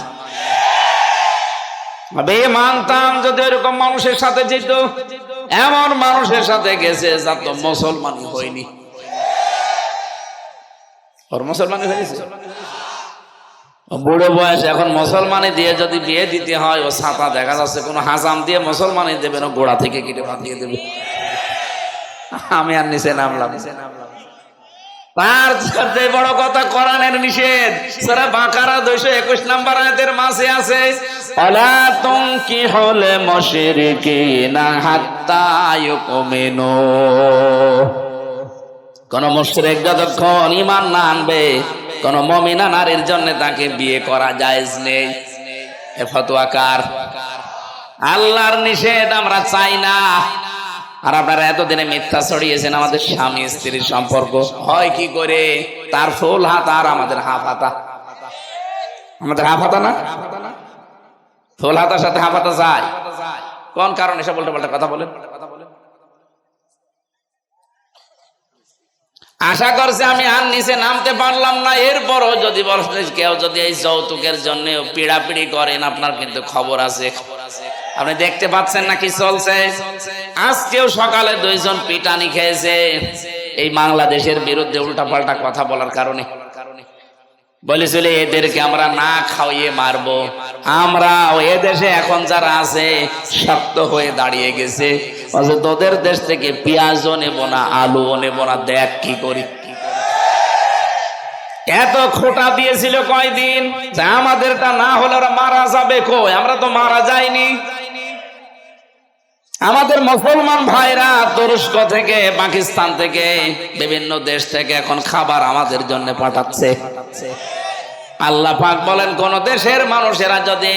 বিয়ে মানতাম যদি এরকম মানুষের সাথে যেত। এমন মানুষের সাথে গেছে যা তো মুসলমানই হয়নি। ওর মুসলমানই হয়েছে, বুড়ো বয়স, এখন মুসলমানি দিয়ে যদি বিয়ে দিতে হয়, ও ছাতা দেখা যাচ্ছে কোনো হাজাম দিয়ে মুসলমানি দেবে না, গোড়া থেকে কেটে বাঁধিয়ে দেবে। আমি আর নিচে নামলাম। তার সাথে বড় কথা, কোরআনের নিষেধ। সূরা বাকারা 221 নম্বর আয়াতের মাঝে আছে, আলা তুনকিহুল মুশরিকিনা হাত্তা ইউমিনু। কোন মুশরিক যতক্ষণ ঈমান না আনবে, কোন মুমিনা নারীর জন্য তাকে বিয়ে করা জায়েজ নেই। এ ফতোয়া কার? আল্লাহর নিষেধ, আমরা চাই না। আর আপনারা এতদিনে মিথ্যা ছড়িয়েছেন আমাদের স্বামী স্ত্রীর সম্পর্ক হয় কি করে? তার ফুল হাত আর আমাদের হাফ হাতা। আমাদের হাফ হাতা না, ফুল হাতার সাথে হাফ হাতা যায়। কোন কারণে এসব উল্টো পাল্টা কথা বলেন? আশা করছি আমি আর নিচে নামতে পারলাম না। এরপরও যদি কেউ যদি এই যৌতুকের জন্য পিড়াপিড়ি করেন, আপনার কিন্তু খবর আছে। আপনি দেখতে পাচ্ছেন না কি চলছে? আজকেও সকালে 2 জন পিটানি খেয়েছে এই বাংলাদেশের বিরুদ্ধে উল্টাপাল্টা কথা বলার কারণে। বলেছিল এদেরকে আমরা না খাওয়িয়ে মারবো। আমরা এদেশে এখন যারা আছে শক্ত হয়ে দাঁড়িয়ে গেছে, তোদের দেশ থেকে পেঁয়াজও নেব না, আলুও নেব না, দেখ কি করি। এত খোটা দিয়েছিল কয়দিন যে আমাদেরটা না হলে ওরা মারা যাবে। কই, আমরা তো মারা যাইনি। আমাদের মুসলমান ভাইরা তুরস্ক থেকে, পাকিস্তান থেকে, বিভিন্ন দেশ থেকে এখন খাবার আমাদের জন্য পাঠাচ্ছে। আল্লাহ পাক বলেন, কোন দেশের মানুষেরা যদি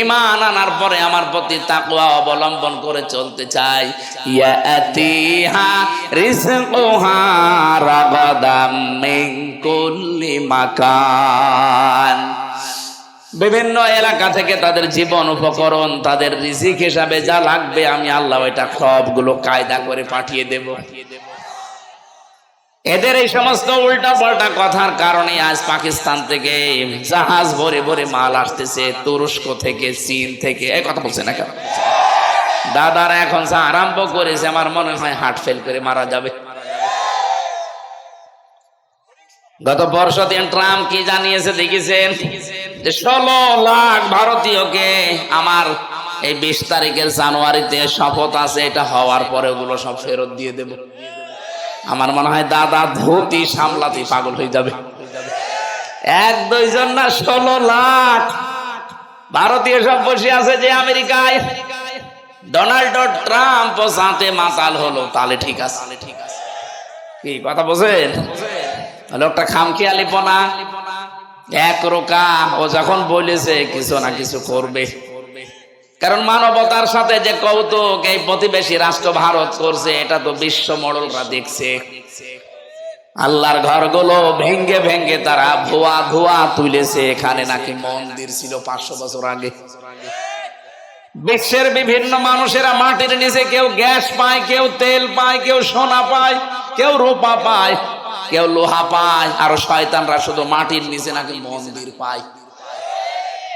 ঈমান আনার পরে আমার প্রতি তাকওয়া অবলম্বন করে চলতে চায়, ইয়াতিহা রিজকুহা রাগাদাম মিন কুল্লি মাকান, বিভিন্ন এলাকা থেকে তাদের জীবন উপকরণ, তাদের রিজিক হিসাবে যা লাগবে আমি আল্লাহ এটা সবগুলো কায়দা করে পাঠিয়ে দেব। এদের এই সমস্ত উল্টা পাল্টা কথার কারণে আজ পাকিস্তান থেকে জাহাজ ভরে ভরে মাল আসতেছে, তুরস্ক থেকে, চীন থেকে। এই কথা বলছে না কেন? দাদারা এখন যা আরম্ভ করেছে আমার মনে হয় হার্ট ফেল করে মারা যাবে। গত বর্ষদিন ট্রাম্প কি জানিয়েছে দেখেছেন? যে 16 লাখ ভারতীয়কে আমার এই 20 তারিখের জানুয়ারিতে শপথ আছে, এটা হওয়ার পরে ওগুলো সব ফেরত দিয়ে দেব। আমার মনে হয় দাদা ধুতি সামলাতে পাগল হয়ে যাবে। 1-2 জন না, 16 লাখ ভারতীয় সব বসে আছে যে আমেরিকায়। ডোনাল্ড ট্রাম্প সাথে মাতাল হলো, তাহলে ঠিক আছে। কি কথা বলছেন? লোকটা খামখেয়ালিপনা একরোকা। ও যখন বলেছে কিছু না কিছু করবে, কারণ মানবতার সাথে যে কৌতুক এই প্রতিবেশী রাষ্ট্র ভারত করছে এটা তো বিশ্ব মডলরা দেখছে। আল্লাহর ঘরগুলো ভেঙ্গে ভেঙ্গে তারা ধোয়া ধোয়া তুলেছে। এখানে নাকি মন্দির ছিল 500 বছর আগে। বিশ্বের বিভিন্ন মানুষেরা মাটির নিচে কেউ গ্যাস পায়, কেউ তেল পায়, কেউ সোনা পায়, কেউ রূপা পায়, কেউ লোহা পায়। আর শয়তানরা শুধু মাটির নিচে নাকি মন্দির পায়।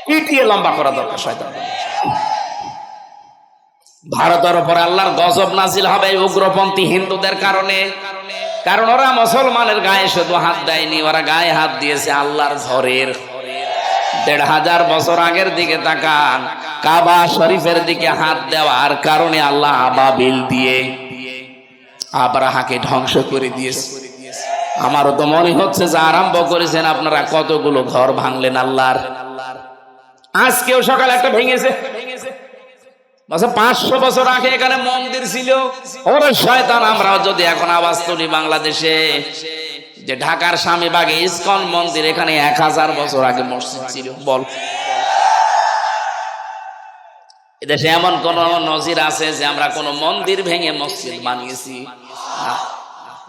পিটিয়ে লম্বা করা দরকার শয়তান। ভারতের উপর আল্লাহর গজব নাজিল হবে উগ্রপন্থী হিন্দুদের কারণে। কারণ ওরা মুসলমানের গায়ে শুধু হাত দেয়নি, ওরা গায়ে হাত দিয়েছে আল্লাহর ঘরের। 1500 বছর আগের দিকে তাকান, কাবা শরীফের দিকে হাত দেওয়ার কারণে আল্লাহ আবাবিল দিয়ে আবরাহাকে ধ্বংস করে দিয়েছে। আমারও তো মনে হচ্ছে যে আরম্ভ করেছেন আপনারা কতগুলো ঘর ভাঙলেন আল্লাহর। আজকেও সকালে একটা ভেঙেছে। 500 বছর আগে এখানে মন্দির ছিল। ওরে শয়তান, আমরাও যদি এখন আওয়াজ তুলি বাংলাদেশে যে ঢাকার স্বামীবাগে ইসকন মন্দির, এখানে 1000 বছর আগে মসজিদ ছিল। বল, এদেশে এমন কোন নজির আছে যে আমরা কোন মন্দির ভেঙে মসজিদ বানিয়েছি?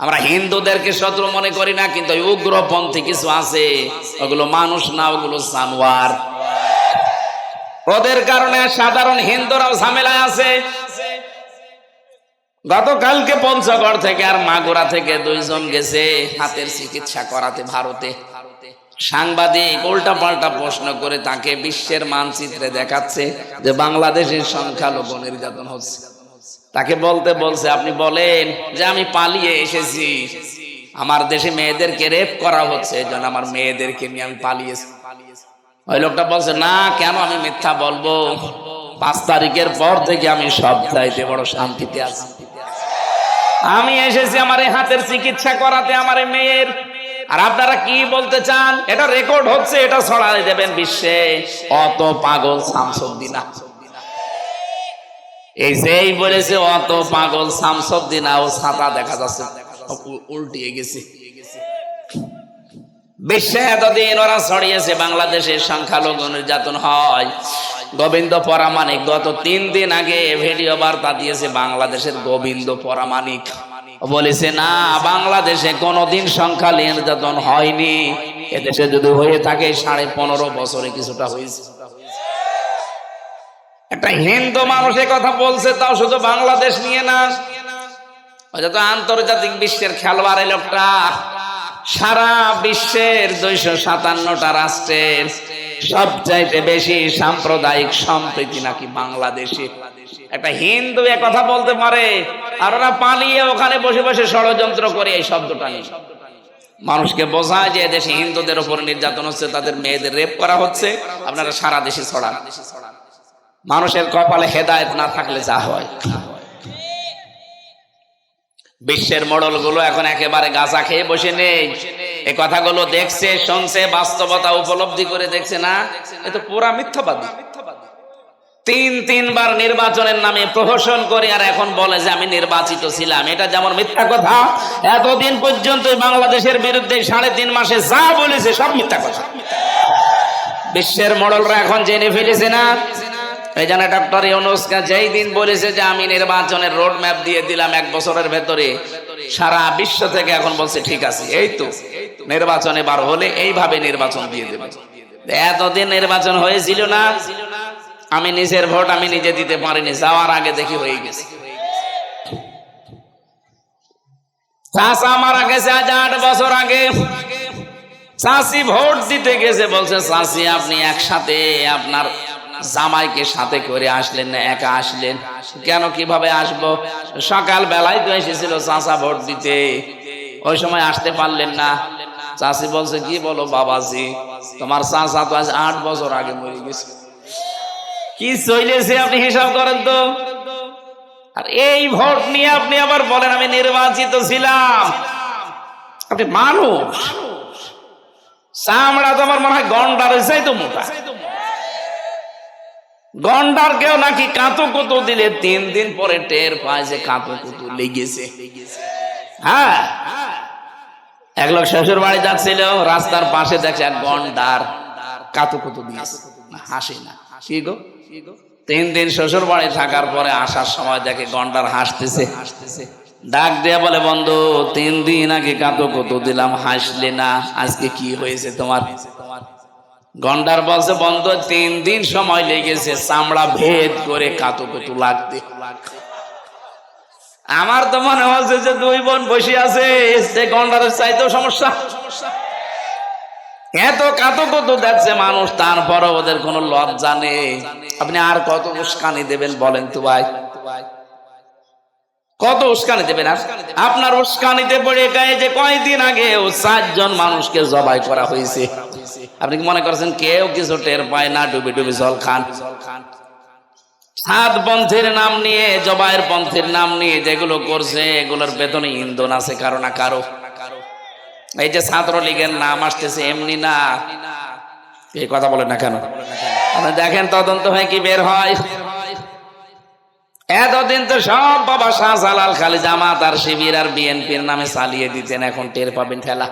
আমরা হিন্দুদেরকে শত্রু মনে করি না, কিন্তু উগ্রপন্থী কিছু আছে, ওগুলো মানুষ না, ওগুলো জানোয়ার। ওদের কারণে সাধারণ হিন্দুরাও ঝামেলায় আছে। গতকালকে পঞ্চগড় থেকে আর মাগুরা থেকে 2 জন গেছে হাতের চিকিৎসা করাতে ভারতে। সাংবাদিক উল্টা পাল্টা প্রশ্ন করে তাকে বিশ্বের মানচিত্রে দেখাচ্ছে যে বাংলাদেশের সংখ্যালঘু নির্যাতন হচ্ছে। তাকে বলতে বলছে, আপনি বলেন যে আমি পালিয়ে এসেছি, আমার দেশে মেয়েদেরকে রেপ করা হচ্ছে, এই জন্য আমার মেয়েদেরকে নিয়ে আমি পালিয়েছি। ওই লোকটা বলছে, না কেন আমি মিথ্যা বলবো, 5 তারিখের পর থেকে আমি সব চাইতে বড় শান্তিতে আছি। আমি এসেছি আমার এই হাতের চিকিৎসা করাতে আমার এই মেয়ের। আর আপনারা কি বলতে চান? এটা রেকর্ড হচ্ছে, এটা ছড়াই দেবেন বিশ্বে। অত পাগল শামসুদ্দিনা, এই যেই বলেছে অত পাগল শামসুদ্দিনা, ও ছাতা দেখা যাচ্ছে উল্টিয়ে গেছে। বিশ্বে এতদিন ওরা ছড়িয়েছে বাংলাদেশের সংখ্যালঘু নির্যাতন হয়। গোবিন্দ পরামানিক গত 3 দিন আগে ভিডিও বার্তা দিয়েছে বাংলাদেশের গোবিন্দ পরামানিক, বলেছে না বাংলাদেশে কোনোদিন সংখ্যালঘু নির্যাতন হয়নি, এদেশে যদি হয়ে থাকে 15.5 বছরে কিছুটা হয়েছে। একটা হিন্দু মানুষের কথা বলছে, তাও শুধু বাংলাদেশ নিয়ে না, তো আন্তর্জাতিক বিশ্বের খেলোয়াড়। লোকটা সারা বিশ্বের 257টা রাষ্ট্রের সবচাইতে বেশি সাম্প্রদায়িক সম্প্রীতি নাকি বাংলাদেশে। একটা হিন্দু এ কথা বলতে পারে, আর ওরা পালিয়ে ওখানে বসে বসে ষড়যন্ত্র করে এই শব্দটা নিয়ে মানুষকে বোঝায় যে দেশে হিন্দুদের উপর নির্যাতন হচ্ছে, তাদের মেয়েদের রেপ করা হচ্ছে, আপনারা সারা দেশে ছড়ান। মানুষের কপালে হেদায়েত না থাকলে যা হয়। বিশ্বের মডেল গুলো এখন একেবারে গাঁজা খেয়ে বসে নেই, এই কথাগুলো দেখছে, শুনছে, বাস্তবতা উপলব্ধি করে দেখছে না, এ তো পুরা মিথ্যাবাদী। তিনবার নির্বাচনের নামে প্রহসন করে আর এখন বলে যে আমি নির্বাচিত ছিলাম, এটা যেমন মিথ্যা কথা। এতদিন পর্যন্ত বাংলাদেশের বিরুদ্ধে 3.5 মাসে যা বলেছে সব মিথ্যা কথা। বিশ্বের মডেলরা এখন জেনে ফেলেছে না। এই জন্য ডক্টর ইউনূসকে যেই দিন বলেছে যে আমি নির্বাচনের রোড ম্যাপ দিয়ে দিলাম 1 বছরের ভেতরে, সারা বিশ্ব থেকে এখন বলছে ঠিক আছে, এই তো নির্বাচন এবার হলে এইভাবে নির্বাচন দিয়ে দেবে। এতদিন নির্বাচন হয়েছিল না, আমি নিজের ভোট আমি নিজে দিতে পারিনি, যাওয়ার আগে দেখি হয়ে গেছে। চাচা মারা গেছে আজ 8 বছর আগে, চাচি ভোট দিতে গেছে, বলছে চাচি আপনি একসাথে আপনার জামাইকে সাথে করে আসলেন না, একা আসলেন কেন? কিভাবে আসবো? সকাল বেলায় তো এসেছিল চাচা ভোট দিতে, ওই সময় আসতে পারলেন না। চাচি বলছে কি বলো বাবাজি, তোমার চাচা তো আজ 8 বছর আগে মরে গেছে। কি চলেছে আপনি হিসাব করেন তো। আর এই ভোট নিয়ে আপনি আবার বলেন আমি নির্বাচিত ছিলাম। আপনি মানুষ, চামড়া তো আমার মনে হয় গন্ডার চাই তো মোটা। গন্ডার কেউ নাকি কাঁতো কুতো দিলে 3 দিন পরে টের পায় যে কাঁতো কুতো লেগেছে। হ্যাঁ, এক লোক শ্বশুর বাড়ি যাচ্ছিল, রাস্তার পাশে দেখছে এক গন্ডার কাঁতো কুতো দিয়েছে, হাসি না। কি গো, 3 দিন শ্বশুর বাড়ি থাকার পরে আসার সময় দেখে গন্ডার হাসতেছে। ডাক দিয়ে বলে বন্ধু 3 দিন আগে কাঁতো কুতো দিলাম, হাসলে না, আজকে কি হয়েছে তোমার? গন্ডার বলছে বন্ধু 3 দিন সময় লেগেছে চামড়া ভেদ করে কাঁতো কুতো লাগতে। আমার তো মনে হচ্ছে যে 2 বোন বসে আছে, সে গন্ডারের চাইতেও সমস্যা। এত কাঁতো কুতো দেখছে মানুষ, তারপরও ওদের কোনো লজ্জা নেই। আপনি আর কত উস্কানি দেবেন বলেন তো ভাই, কত উস্কানি দেবেন? আপনার উস্কানিতে পড়ে গায়ে যে কয়েকদিন আগে 4 জন মানুষকে জবাই করা হয়েছে, আপনি কি মনে করছেন কেউ কিছু টের পায় না? ডুবে ডুবে জল খান। 7 পন্থীর নাম নিয়ে, জবাইয়ের পন্থীর নাম নিয়ে যেগুলো করছে, এগুলোর বেতনে ইন্ধন আছে কারো না কারো। এই যে ছাত্রলীগের নাম আসতেছে এমনি না, এই কথা বলেন না কেন? আপনি দেখেন তদন্ত হয় কি বের হয়। এতদিন তো সব বাবা শাহজালাল খালি জামাত আর শিবির আর বিএনপির নামে চালিয়ে দিতেন, এখন টের পাবেন ঠেলা।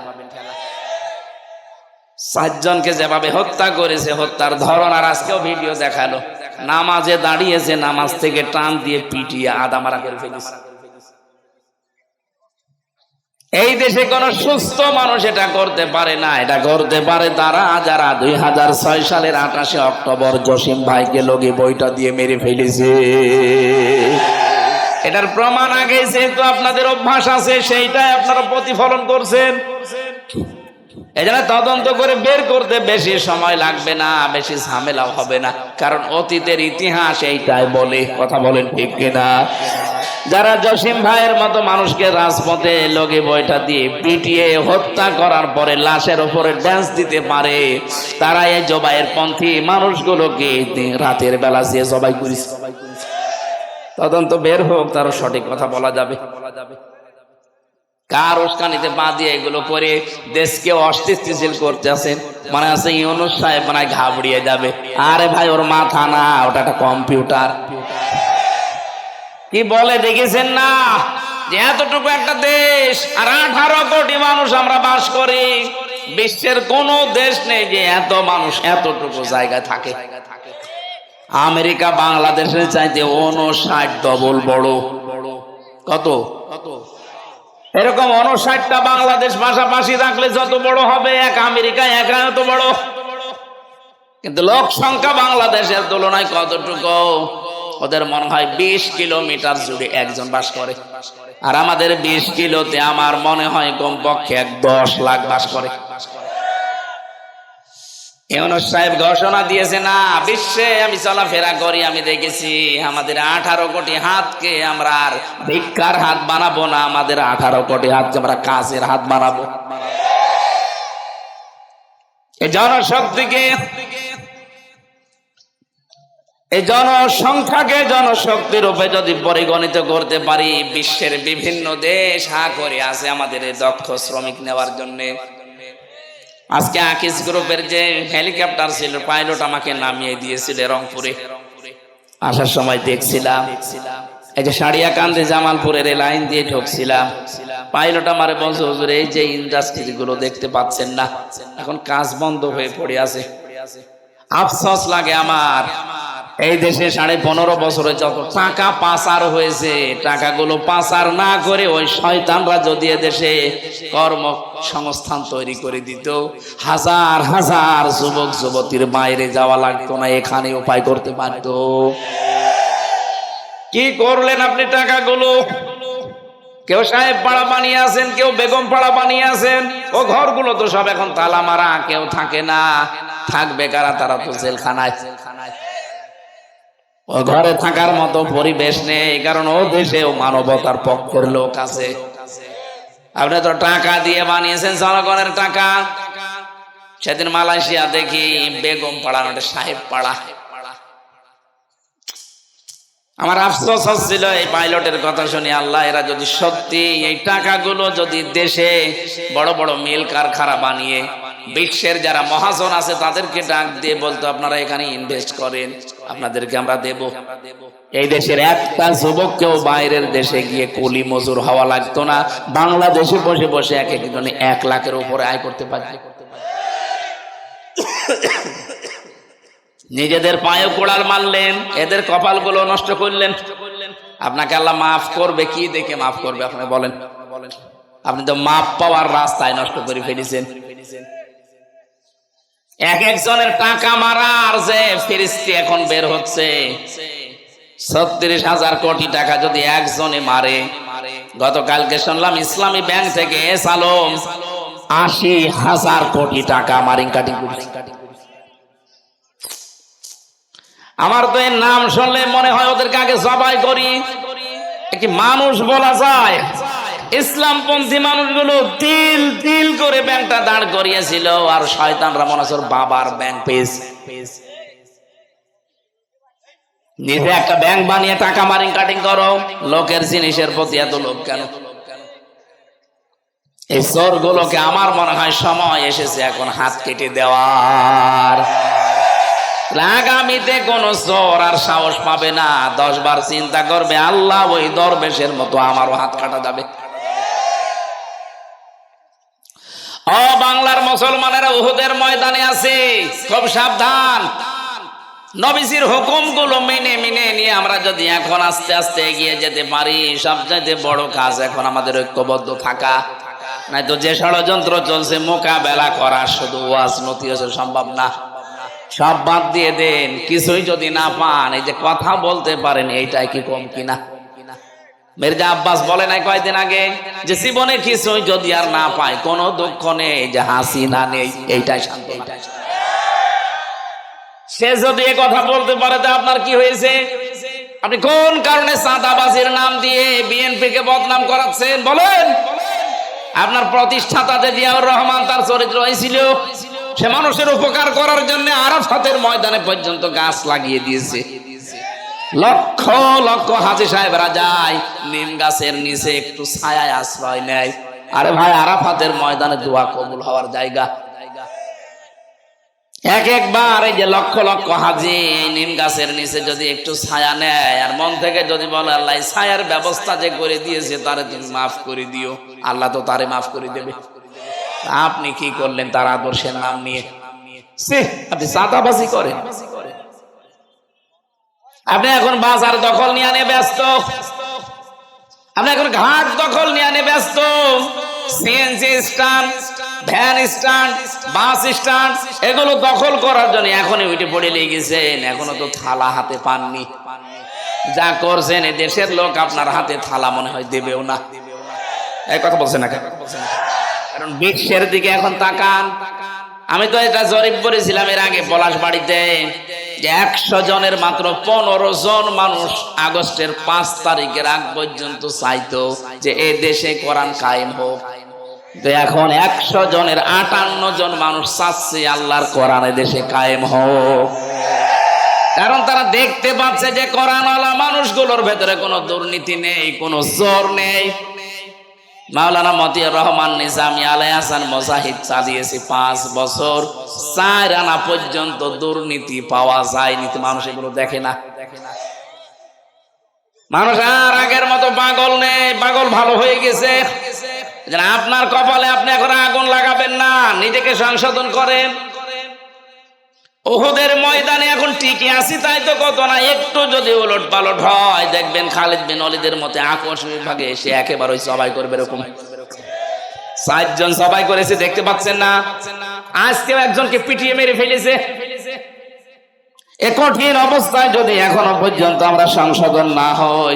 4 জনকে যেভাবে হত্যা করেছে, হত্যার ধরন আর আজকেও ভিডিও দেখালো, নামাজে দাঁড়িয়েছে, নামাজ থেকে টান দিয়ে পিটিয়ে আদামারা করে ফেলেছে। এই দেশে কোন সুস্থ মানুষ এটা করতে পারে না। এটা করতে পারে তারা যারা 2006 সালের 28 অক্টোবর জসিম ভাইকে লগি বইটা দিয়ে মেরে ফেলেছে। এটার প্রমাণ আগে যেহেতু আপনাদের অভ্যাস আছে, সেইটাই আপনারা প্রতিফলন করছেন। এজন্য তদন্ত করে বের করতে বেশি সময় লাগবে না, বেশি ঝামেলা হবে না, কারণ অতীতের ইতিহাস এইটাই বলে। কথা বলেন ঠিক কিনা? যারা জসিম ভাইয়ের মতো মানুষকে রাজপথে লগি বইটা দিয়ে পিটিয়ে হত্যা করার পরে লাশের উপরে ড্যান্স দিতে পারে, তারা এই জবাইয়ের পন্থী মানুষগুলোকে রাতের বেলা দিয়ে জবাই করেছে। তদন্ত বের হোক, তার সঠিক কথা বলা যাবে। কার উস্কানিতে পা দিয়ে এগুলো করে দেশকে অস্থিতিশীল করতে আছেন? মানে আছে ইউনূস সাহেব মানে ঘাবড়িয়ে যাবে। আরে ভাই, ওর মাথা না, ওটা একটা কম্পিউটার। কি বলে দেখেছেন না যে এতটুকু একটা দেশ আর 18 কোটি মানুষ আমরা বাস করি। বিশ্বের কোন দেশ নেই যে এত মানুষ এতটুকু জায়গায় থাকে। আমেরিকা বাংলাদেশের চাইতে 59 ডবল বড়। কত? এরকম 59টা বাংলাদেশ পাশাপাশি রাখলে যত বড় হবে, এক আমেরিকা একা এত বড়। কিন্তু লোক সংখ্যা বাংলাদেশের তুলনায় কতটুকু? ওদের মনে হয় 20 কিলোমিটার জুড়ে একজন বাস করে, আর আমাদের 20 কিলোতে আমার মনে হয় কমপক্ষে 10 লাখ বাস করে। ইউনূস সাহেব ঘোষণা দিয়েছে, না বিশ্বে আমি চলাফেরা করি, আমি দেখেছি আমাদের 18 কোটি হাতকে আমরা আর ভিক্ষার হাত বানাবো না, আমাদের 18 কোটি হাতকে আমরা কাজের হাত বানাবো। এই জনশক্তিকে, এই জনসংখ্যাকে জনশক্তি রূপে যদি পরিগণিত করতে পারি, বিশ্বের বিভিন্ন দেশ হা করে আছে আমাদের এই দক্ষ শ্রমিক নেওয়ার জন্য। আজকে আকিস গ্রুপের যে হেলিকপ্টার ছিল, পাইলট আমাকে নামিয়ে দিয়েছিল রংপুরে। আসার সময় দেখছিলাম, এই যে সাড়িয়াকান্দি জামালপুরের এই লাইন দিয়ে ঢুকছিলাম, পাইলট আমারে বলছে, হুজুর এই যে ইন্ডাস্ট্রি গুলো দেখতে পাচ্ছেন না, এখন কাজ বন্ধ হয়ে পড়ে আছে। আফসোস লাগে আমার, এই দেশে 15.5 বছরে যত টাকা পাচার হয়েছে, টাকাগুলো পাচার না করে ওই শয়তানরা যদি দেশে কর্মসংস্থান তৈরি করে দিত, হাজার হাজার যুবক যুবতীর বাইরে যাওয়া লাগতো না, এখানে উপায় করতে পারত। কি করলেন আপনি টাকাগুলো? কেউ সাহেব পাড়া বানিয়ে আছেন, কেউ বেগম পাড়া বানিয়ে আছেন। ও ঘরগুলো তো সব এখন তালা মারা, কেউ থাকে না। থাকবে কারা? তারা তো জেলখানায়। ও ঘরে থাকার মতো পরিবেশ নেই, কারণ ও দেশেও মানবতার পক্ষের লোক আছে। আপনি তো টাকা দিয়ে বানিয়েছেন, জনগণের টাকা। সেদিন মালয়েশিয়া দেখি বেগম পাড়া, সাহেব পাড়া। আমার আফসোস হচ্ছিল এই পাইলটের কথা শুনে, আল্লাহ এরা যদি সত্যি এই টাকাগুলো যদি দেশে বড় বড় মিল কারখানা বানিয়ে বিশ্বের যারা মহাজন আছে তাদেরকে ডাক দিয়ে বলতো, আপনারা এখানে ইনভেস্ট করেন, আপনাদেরকে আমরা দেব। এই দেশের একটা যুবককেও বাইরের দেশে গিয়ে কুলি মজুর হওয়া লাগতো না। বাংলাদেশে বসে বসে এক একজনে 1 লাখের উপরে আয় করতে পারছে। নিজেদের পায়ে কোড়াল মারলেন, এদের কপালগুলো নষ্ট করলেন। আপনাকে আল্লাহ মাফ করবে কি দেখে মাফ করবে? আপনি বলেন। আপনি তো মাফ পাওয়ার রাস্তায় নষ্ট করে ফেলেছেন। এক একজনের টাকা মারার যে ফিরিস্তি এখন বের হচ্ছে, 36,000 কোটি টাকা যদি একজনে মারে। গতকালকে শুনলাম ইসলামী ব্যাংক থেকে এস আলম 80,000 কোটি টাকা মারিং কাটিং করছে। আমার তো এর নাম শুনলে মনে হয় ওদেরকে আগে জবাই করি। কি মানুষ বলা যায়? ইসলামপন্থী মানুষগুলো দিল দিল করে ব্যাংকটা দাঁড় করিয়েছিল, আর শয়তানরা মনে হচ্ছে বাবার ব্যাংক পেয়েছে। নিজে একটা ব্যাংক বানিয়ে টাকা মারিং কাটিং করো, লোকের জিনিসের প্রতি এত লোভ কেন? এই চোরগুলোকে আমার মনে হয় সময় এসেছে এখন হাত কেটে দেওয়ার। আগামীতে কোন চোর আর সাহস পাবে না, 10 বার চিন্তা করবে, আল্লাহ ওই দরবেশের মতো আমারও হাত কাটা যাবে। ও বাংলার মুসলমানেরা, উহুদের ময়দানে আছে, খুব সাবধান। নবীজির হুকুমগুলো মেনে মেনে নিয়ে আমরা যদি এখন আস্তে আস্তে এগিয়ে যেতে পারি, সবচেয়ে বড় কাজ এখন আমাদের ঐক্যবদ্ধ থাকা। নাই তো যে ষড়যন্ত্র চলছে মোকাবেলা করা শুধু ওয়াজ নতিয়ত সম্ভব না। সব বাদ দিয়ে দেন, কিছুই যদি না পান, এই যে কথা বলতে পারেন, এইটাই কি কম কিনা? মির্জা আব্বাস বলে নাই কয়েকদিন আগে যে জীবনে কিছুই যদি আর না পায়, কোনো দুঃখ নেই, যে হাসি না নেই, এইটাই শান্তি। সে যদি এ কথা বলতে পারে, তা আপনার কি হয়েছে? আপনি কোন কারণে চাঁদাবাজির নাম দিয়ে বিএনপি কে বদনাম করাচ্ছেন বলেন? আপনার প্রতিষ্ঠাতা যে জিয়াউর রহমান, তার চরিত্র হয়েছিল সে মানুষের উপকার করার জন্য আরাফাতের ময়দানে পর্যন্ত গাছ লাগিয়ে দিয়েছে। লক্ষ লক্ষ হাজী সাহেবরা যায় নিম গাছের নিচে একটু ছায়ায় আশ্রয় নেয়। আরে ভাই, আরাফাতের ময়দানে দোয়া কবুল হওয়ার জায়গা। এক একবার এই যে লক্ষ লক্ষ হাজী এই নিম গাছের নিচে যদি একটু ছায়া নেয় আর মন থেকে যদি বলে, আল্লাহ ছায়ার ব্যবস্থা যে করে দিয়েছে তারে তুমি মাফ করে দিও, আল্লাহ তো তারে মাফ করে দেবে। আপনি কি করলেন তার আদর্শের নাম নিয়ে? আপনি চাঁদাবাজি করেন। আপনি এখন বাজার দখল নিয়ে আনে ব্যস্ত, আপনি এখন ঘাট দখল নিয়ে আনে ব্যস্ত, CNG stand, van stand, bus stand, এগুলো দখল করার জন্য এখনই উঠে পড়ে লেগেছেন। এখনো তো থালা হাতে পাননি। যা করছেন এই দেশের লোক আপনার হাতে থালা মনে হয় দেবেও না। এই কথা বলছেন না, কারণ বিশ্বের দিকে এখন তাকান। আমি তো এটা জরিপ করেছিলাম এর আগে পলাশবাড়িতে, যে 100 জনের মাত্র 15 জন মানুষ আগস্টের 5 তারিখের আগ পর্যন্ত চাইতো যে এই দেশে কোরআন কায়েম হোক। তো এখন 100 জনের 58 জন মানুষ চাচ্ছে আল্লাহর কোরআন দেশে কায়েম হোক। কারণ তারা দেখতে পাচ্ছে যে কোরআনওয়ালা মানুষগুলোর ভেতরে কোনো দুর্নীতি নেই, কোনো জোর নেই। মাওলানা মতিউর রহমান নিজামী আলাইহিস হাসান মুজাহিদ চালিয়েছে 5 বছর, 4 আনা পর্যন্ত দুর্নীতি পাওয়া যায়নি। তো মানুষ এগুলো দেখে না। মানুষ আর আগের মতো পাগল নেই, পাগল ভালো হয়ে গেছে। আপনার কপালে আপনি এখন আগুন লাগাবেন না, নিজেকে সংশোধন করেন। উহুদের ময়দানে এখন টিকে আসি তাই তো কত না, একটু যদি উলট পালট হয় দেখবেন খালিদ বিন ওয়ালিদের মতে আকস্মিক ভাগে এসে একেবারে সবাই করবে। এরকম 60 জন সবাই করেছে, দেখতে পাচ্ছেন না? আজকেও একজনকে পিটিয়ে মেরে ফেলেছে। এ কঠিন অবস্থায় যদি এখনো পর্যন্ত আমরা সংশোধন না হই,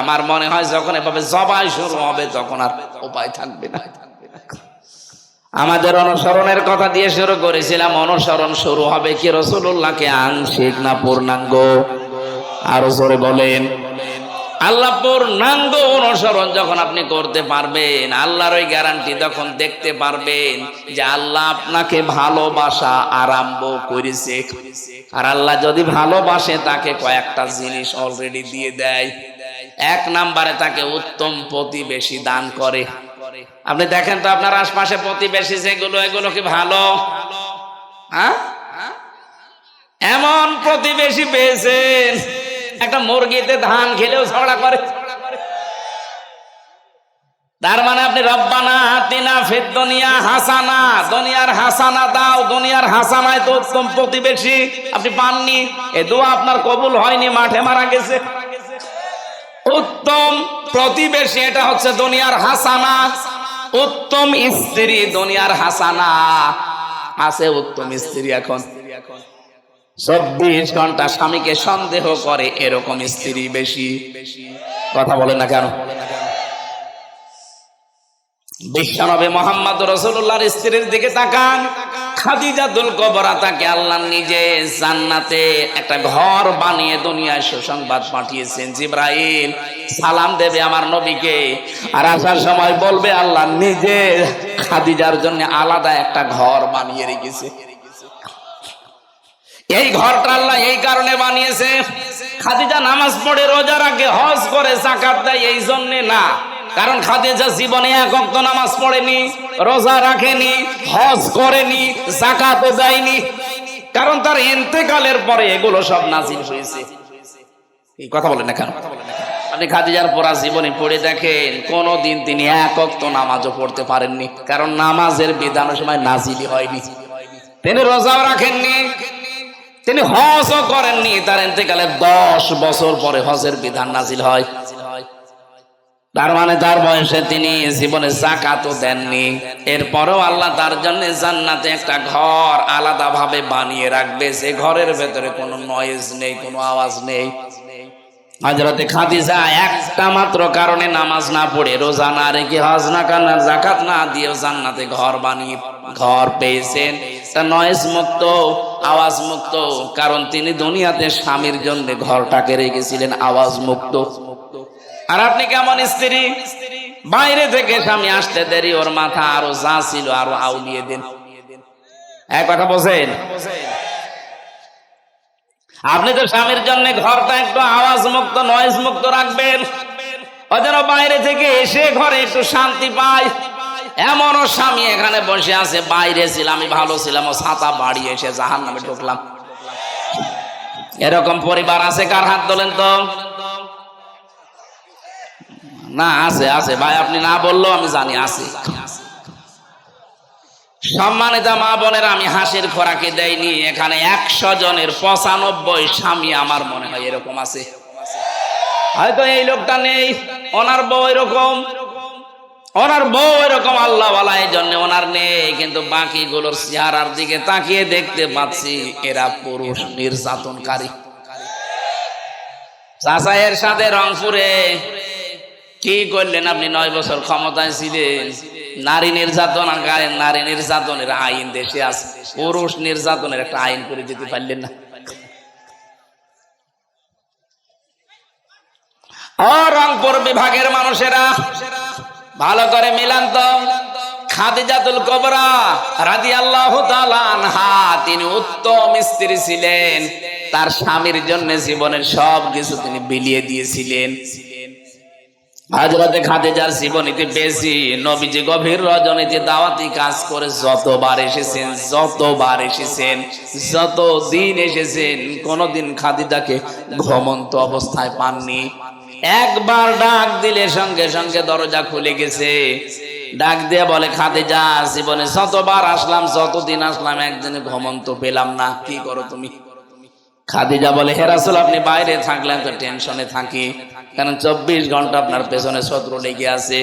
আমার মনে হয় যখন এভাবে জবাই শুরু হবে তখন আর উপায় থাকবে না। আমাদের অনুসরণের কথা দিয়ে শুরু করেছিলাম, অনুসরণ শুরু হবে কি রাসূলুল্লাহকে আংশিক না পূর্ণাঙ্গ? আরো জোরে বলেন। আল্লাহ পূর্ণাঙ্গ অনুসরণ যখন আপনি করতে পারবেন, আল্লাহর ওই গ্যারান্টি তখন দেখতে পারবেন যে আল্লাহ আপনাকে ভালোবাসা আরম্ভ করেছে। আর আল্লাহ যদি ভালোবাসে তাকে কয়েকটা জিনিস অলরেডি দিয়ে দেয়। 1 নম্বরে তাকে উত্তম প্রতিবেশী দান করে। আপনি দেখেন তো আপনার আশপাশে প্রতিবেশী যেগুলো, এগুলো কি ভালো? এমন প্রতিবেশী পেয়েছেন একটা মুরগিতে ধান খেলেও ঝগড়া করে। তার মানে আপনি রব্বানা আতিনা ফিদ দুনিয়া হাসানা, দুনিয়ার হাসানা দাও, দুনিয়ার হাসানায় তো উত্তম প্রতিবেশী আপনি পাননি। এ দোয়া আপনার কবুল হয়নি, মাঠে মারা গেছে। উত্তম প্রতিবেশী এটা হচ্ছে দুনিয়ার হাসানা। উত্তম স্ত্রী দুনিয়ার হাসানা। আছে উত্তম স্ত্রী এখন 24 ঘন্টা স্বামীকে সন্দেহ করে, এরকম স্ত্রী বেশি। কথা বলেন না কেন? বিশ্বনবী মুহাম্মদ রাসূলুল্লাহর স্ত্রীর দিকে তাকান, খাদিজাতুল কুবরা, তাকে আল্লাহ নিজে জান্নাতে একটা ঘর বানিয়ে দুনিয়ায় সুসংবাদ পাঠিয়েছেন। জিবরাইল সালাম দেবে আমার নবীকে, আর আসার সময় বলবে আল্লাহ নিজে খাদিজার জন্য আলাদা একটা ঘর বানিয়ে রেখেছে। এই ঘরটা আল্লাহ এই কারণে বানিয়েছে, খাদিজা নামাজ পড়ে, রোজা রাখে, হজ করে, যাকাত দেয়, এই জন্য না। কারণ খাদিজা জীবনে 1 ওয়াক্ত নামাজ পড়েনি, রোজা রাখেনি, হজ করেনি, যাকাতও দেয়নি। কারণ তার ইন্তেকালের পরে এগুলো সব নাজিল হয়েছে। এই কথা বলেন না কেন? আপনি খাদিজার পড়া জীবনী পড়ে দেখেন, কোনদিন তিনি 1 ওয়াক্ত নামাজও পড়তে পারেননি। কারণ নামাজের বিধান ওই সময় নাজিলই হয়নি। তিনি রোজাও রাখেননি, তিনি হজও করেননি। তার ইন্তেকালের 10 বছর পরে হজের বিধান নাজিল হয়। তার মানে তার বয়সে তিনি জীবনে যাকাতও দেননি। এরপরেও আল্লাহ তার জন্য জান্নাতে একটা ঘর আলাদা ভাবে বানিয়ে রাখবে, যে ঘরের ভেতরে কোনো নয়েজ নেই, কোনো আওয়াজ নেই। হযরতে খাদিজা একটা মাত্র কারণে নামাজ না পড়ে, রোজা না রেখে, হজ না করে, যাকাত না দিয়েও জান্নাতে ঘর বানিয়ে ঘর পেয়েছেন। তা নয়েজ মুক্ত, আওয়াজ মুক্ত। কারণ তিনি দুনিয়াতে স্বামীর জন্য ঘরটাকে রেখেছিলেন আওয়াজ মুক্ত। আর আপনি কেমন স্ত্রী, বাইরে থেকে স্বামী আসতে দেরি, ওর মাথা আরো যা ছিল আরো আউলিয়ে দেন। এক কথা বোঝেন? আপনি তো স্বামীর জন্য ঘরটা একটু আওয়াজ মুক্ত, নয়েজ মুক্ত রাখবেন, ও যেন বাইরে থেকে এসে ঘরে একটু শান্তি পায়। এমনও স্বামী এখানে বসে আছে, বাইরে ছিলাম, আমি ভালো ছিলাম, ও ছাতা বাড়িয়ে এসে জাহান্নামে ঢুকলাম। এরকম পরিবার আছে? কার হাত তোলেন তো? না, আছে আছে ভাই, আপনি না বললেও আমি জানি আছে। সম্মানিত মা বোনেরা, আমি হাসির খোরাকি দেয়নি। এখানে 100 জনের 95 স্বামী আমার মনে হয় এরকম আছে। হয়তো এই লোকটা নেই, ওনার বউ এরকম, ওনার বউ এরকম আল্লাহওয়ালা, এই জন্য ওনার নেই। কিন্তু বাকিগুলোর চেহারার দিকে তাকিয়ে দেখতে পাচ্ছি এরা পুরুষ নির্যাতনকারী। চাচা এর সাথে রংপুরে কি করলেন আপনি? 9 বছর ক্ষমতায় ছিলেন, নারী নির্যাতন আর নারী নির্যাতনের আইন দেশে আছে, পুরুষ নির্যাতনের একটা আইন করে দিতে পারলেন না। রংপুর বিভাগের মানুষেরা ভালো করে মিলান তো, খাদিজাতুল কুবরা রাদিয়াল্লাহু তাআলা আনহা তিনি উত্তম স্ত্রী ছিলেন, তার স্বামীর জন্য জীবনের সব কিছু তিনি বিলিয়ে দিয়েছিলেন। হযরতে খাদিজার জীবনীতে বেশি নবীজি গভীর রজনীতে দাওয়াতি কাজ করে যতবার এসেছেন, যতদিন এসেছেন, কোনদিন খাদিজাকে ঘুমন্ত অবস্থায় পাননি। একবার ডাক দিলে সঙ্গে সঙ্গে দরজা খুলে গেছে। ডাক দিয়ে বলে, খাদিজা, জীবনে যতবার আসলাম, যতদিন আসলাম, একদিনে ঘুমন্ত পেলাম না, কি করো তুমি? খাদিজা বলে, হে রাসূল, আপনি বাইরে থাকলেন তো টেনশনে থাকি, কারণ 24 ঘন্টা আপনার পেছনে শত্রু লেগে আছে।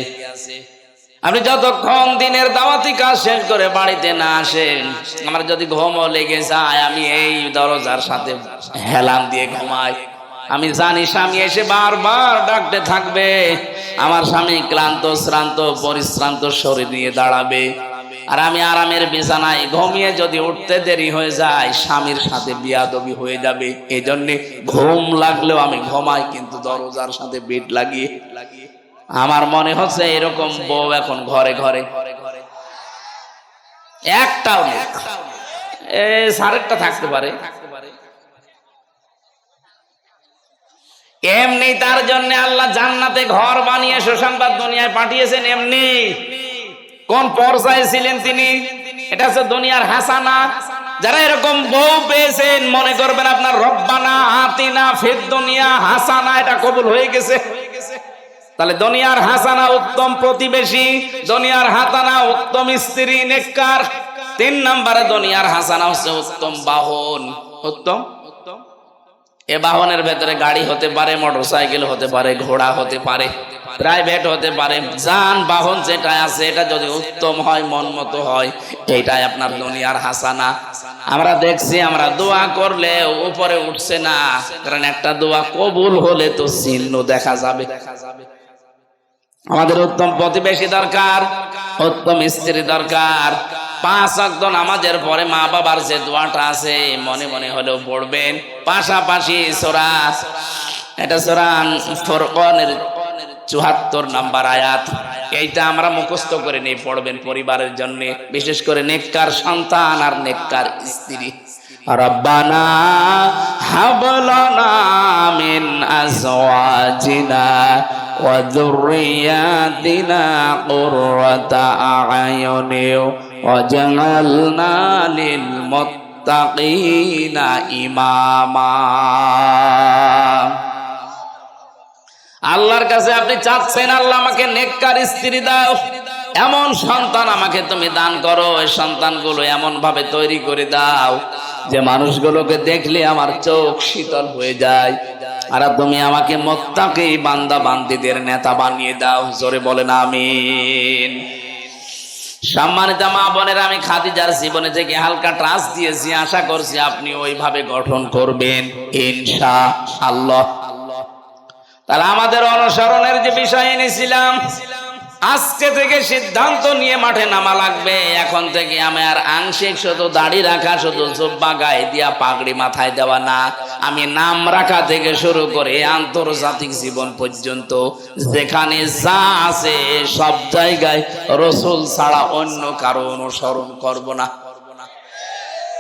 আপনি যতক্ষণ দিনের দাওয়াতি কাজ শেষ করে বাড়িতে না আসেন, আমার যদি ঘুমও লেগে যায়, আমি এই দরজার সাথে হেলান দিয়ে ঘুমাই। আমি জানি স্বামী এসে বারবার ডাকতে থাকবে, আমার স্বামী ক্লান্ত শ্রান্ত পরিশ্রান্ত শরীর নিয়ে দাঁড়াবে, আর আমি আরামের বিছানায় ঘুমিয়ে যদি উঠতে দেরি হয়ে যায়, স্বামীর সাথে বিয়াদবি হয়ে যাবে। এই জন্য ঘুম লাগলেও আমি ঘুমাই, কিন্তু দরজার সাথে বেড লাগিয়ে। আমার মনে হচ্ছে এরকম বউ এখন ঘরে ঘরে একটাও নেই, সারেরটা থাকতে পারে। এমনি তার জন্য আল্লাহ জান্নাতে ঘর বানিয়ে সুসংবাদ দুনিয়ায় পাঠিয়েছেন। এমনি কোন পর্যায়ে ছিলেন তিনি, এটা হচ্ছে দুনিয়ার হাসানা। যারা এরকম বউ পেয়েছেন, মনে করবেন আপনার রব্বানা আতিনা ফিদ দুনিয়া হাসানা এটা কবুল হয়ে গেছে। তাহলে দুনিয়ার হাসানা উত্তম প্রতিবেশী, দুনিয়ার হাসানা উত্তম স্ত্রী নেককার। 3 নম্বরে দুনিয়ার হাসানা হচ্ছে উত্তম বাহন। উত্তম এ বাহনের ভেতরে গাড়ি হতে পারে, মোটরসাইকেল হতে পারে, ঘোড়া হতে পারে, প্রাইভেট হতে পারে, যানবাহন যেটা আছে এটা যদি উত্তম হয়, মন মতো হয়, এইটাই আপনার দুনিয়ার হাসানা। আমরা দেখছি, আমরা দোয়া করলে উপরে উঠছে না, কারণ একটা দোয়া কবুল হলে তো চিহ্ন দেখা যাবে। আমাদের উত্তম প্রতিবেশী দরকার, উত্তম স্ত্রী দরকার। 5 ওয়াক্ত নামাজের পরে মা বাবার যে দোয়াটা আছে মনে মনে হলেও পড়বেন। পাশাপাশি সূরা, এটা সূরা ফুরকানের 74 নম্বর আয়াত, এইটা আমরা মুখস্থ করে নিয়ে পড়বেন পরিবারের জন্য, বিশেষ করে নেককার সন্তান আর নেককার স্ত্রী। রব্বানা হাবলানা মিন আজওয়াজিনা ওয়া যুররিয়াতিনা কুররাতা আ'য়ুনি ওয়াজআলনা লিল মুত্তাকিনা ইমামা। আল্লাহর কাছে আপনি চাচ্ছেন, আল্লাহ আমাকে নেককার স্ত্রী দাও, এমন সন্তান আমাকে তুমি দান করো, এই সন্তানগুলো এমন ভাবে তৈরি করে দাও যে মানুষগুলোকে দেখলে আমার চোখ শীতল হয়ে যায়, আর তুমি আমাকে মুত্তাকি বান্দা বান্দীদের নেতা বানিয়ে দাও। জোরে বলেন আমিন। সম্মানিত মা বোনেরা, আমি খাদিজার জীবনে থেকে হালকা টাচ দিয়েছি, আশা করছি আপনি ওইভাবে গঠন করবেন ইনশাআল্লাহ। তাহলে আমাদের অনুসরণের যে বিষয় এনেছিলাম, আজকে থেকে সিদ্ধান্ত নিয়ে মাঠে নামা লাগবে। এখন থেকে আমি আর আংশিক শুধু দাড়ি রাখা, শুধু জুব্বা গায়ে দিয়া পাগড়ি মাথায় দেওয়া না, আমি নাম রাখা থেকে শুরু করে আন্তর্জাতিক জীবন পর্যন্ত যেখানে যা আছে সব জায়গায় রসুল ছাড়া অন্য কারো অনুসরণ করব না।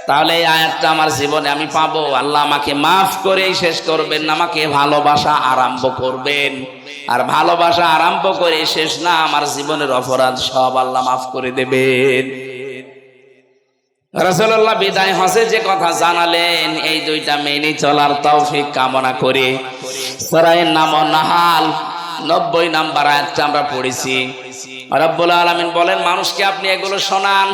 তাহলে এই আয়াতটা আমার জীবনে আমি পাবো, আল্লাহ আমাকে মাফ করেই শেষ করবেন না, আমাকে ভালোবাসা আরম্ভ করবেন। আর ভালোবাসা আরম্ভ করে শেষ না, আমার জীবনের অপরাধ সব আল্লাহ মাফ করে দেবেন। রাসূলুল্লাহ বিদায় হজে যে কথা জানালেন, এই 2টা মেনে চলার তৌফিক কামনা করে সূরা নাহাল 90 নম্বর আয়াতটা আমরা পড়েছি। রব্বুল আলামিন বলেন, মানুষকে আপনি এগুলো শোনান,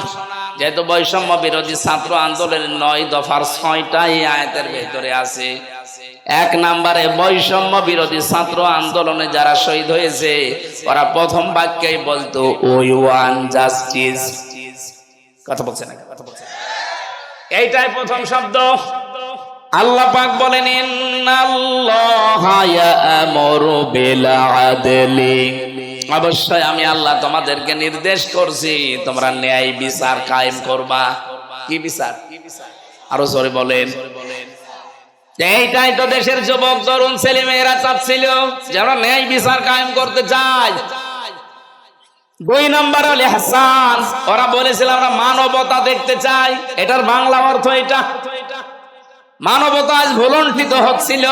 যেহেতু বৈষম্য বিরোধী ছাত্র আন্দোলনের 9 দফার 6টা এই আয়াতের ভেতরে আছে। 1 নম্বরে বৈষম্য বিরোধী ছাত্র আন্দোলনে যারা শহীদ হয়েছে, ওরা প্রথম বাক্যেই বলতো উই ওয়ান জাস্টিস। কথা বলছে না, কথা বলছে, এইটাই প্রথম শব্দ। আল্লাহ পাক বলেন ইন্নাল্লাহা ইয়া'মুরু বিল আদলি, অবশ্যই আমি আল্লাহ তোমাদেরকে নির্দেশ করছি তোমরা ন্যায় বিচার কায়েম করবা। কি বিচার? আরো জোরে বলেন। এইটাই তো দেশের যুবক তরুণ ছেলে মেয়েরা চাচ্ছিল যে আমরা ন্যায় বিচার কায়েম করতে চাই। 2 নম্বর হলে হাসান, ওরা বলেছিল আমরা মানবতা দেখতে চাই। এটার বাংলা অর্থ এটা, মানবতা আজ ভুলণ্ঠিত হচ্ছিল।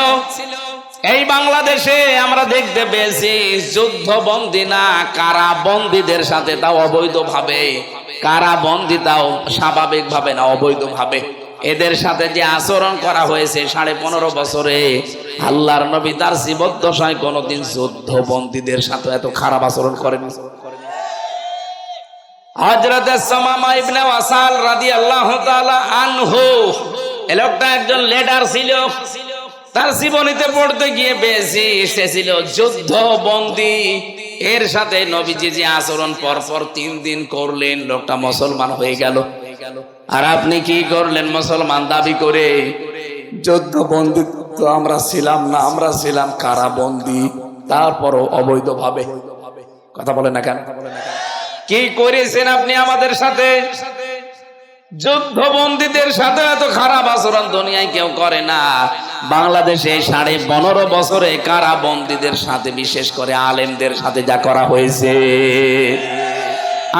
এই বাংলাদেশে আমরা দেখতে পেয়েছি যুদ্ধবন্দী না কারাবন্দীদের সাথে, তাও অবৈধভাবে, কারাবন্দী তাও স্বাভাবিকভাবে না অবৈধভাবে, এদের সাথে যে আচরণ করা হয়েছে 15.5 বছরে, আল্লাহর নবী তার জীবদ্দশায় কোনোদিন যুদ্ধবন্দীদের সাথে এত খারাপ আচরণ করেনি। হযরত সুমামা ইবনে ওয়াসাল রাদিয়াল্লাহু তাআলা আনহু, এই লোকটা একজন লিডার ছিল। তার জীবনীতে পড়তে গিয়ে পেয়েছি সে ছিল যুদ্ধবন্দী। এর সাথে নবীজি যে আচরণ পরপর 3 দিন করলেন, লোকটা মুসলমান হয়ে গেল। আর আপনি কি করলেন মুসলমান দাবি করে? যুদ্ধবন্দী তো আমরা ছিলাম না, আমরা ছিলাম কারাবন্দী, তারপরও অবৈধভাবে। কথা বলেন না কেন? কি করেছেন আপনি আমাদের সাথে? যুদ্ধবন্দীদের সাথে এত খারাপ আচরণ দুনিয়ায় কেউ করে না। বাংলাদেশে 15.5 বছরে কারাবন্দীদের সাথে, বিশেষ করে আলেমদের সাথে যা করা হয়েছে,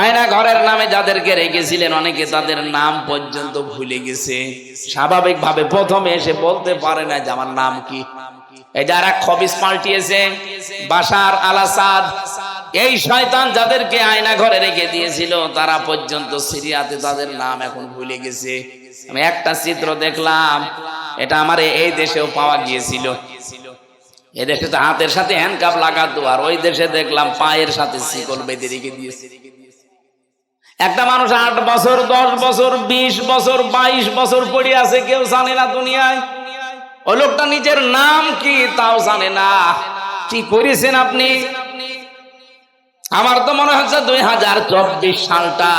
আয়না ঘরের নামে যাদেরকে রেখেছিলেন অনেকে তাদের নাম পর্যন্ত ভুলে গেছে। স্বাভাবিকভাবে প্রথমে এসে বলতে পারে না যে আমার নাম কি। এই যারা খবিস পাল্টিয়েছে, বাশার আল আসাদ, এই শয়তান যাদেরকে আয়না ঘরে রেখে দিয়েছিল তারা পর্যন্ত সিরিয়াতে তাদের নাম এখন ভুলে গেছে। আমি একটা চিত্র দেখলাম, এটা আমার এই দেশেও পাওয়া গিয়েছিল। এই দেশে তো হাতের সাথে হ্যান্ডকাপ লাগাতো, আর ওই দেশে দেখলাম পায়ের সাথে শিকল বেঁধে রেখে দিয়েছে। একটা মানুষ 8 বছর, 10 বছর, 20 বছর, 22 বছর পড়ে আছে, কেউ জানে না দুনিয়ায়। ওই লোকটা নিজের নাম কি তাও জানে না। কি করেছেন আপনি? আমার তো মনে হচ্ছে 2024 সালটা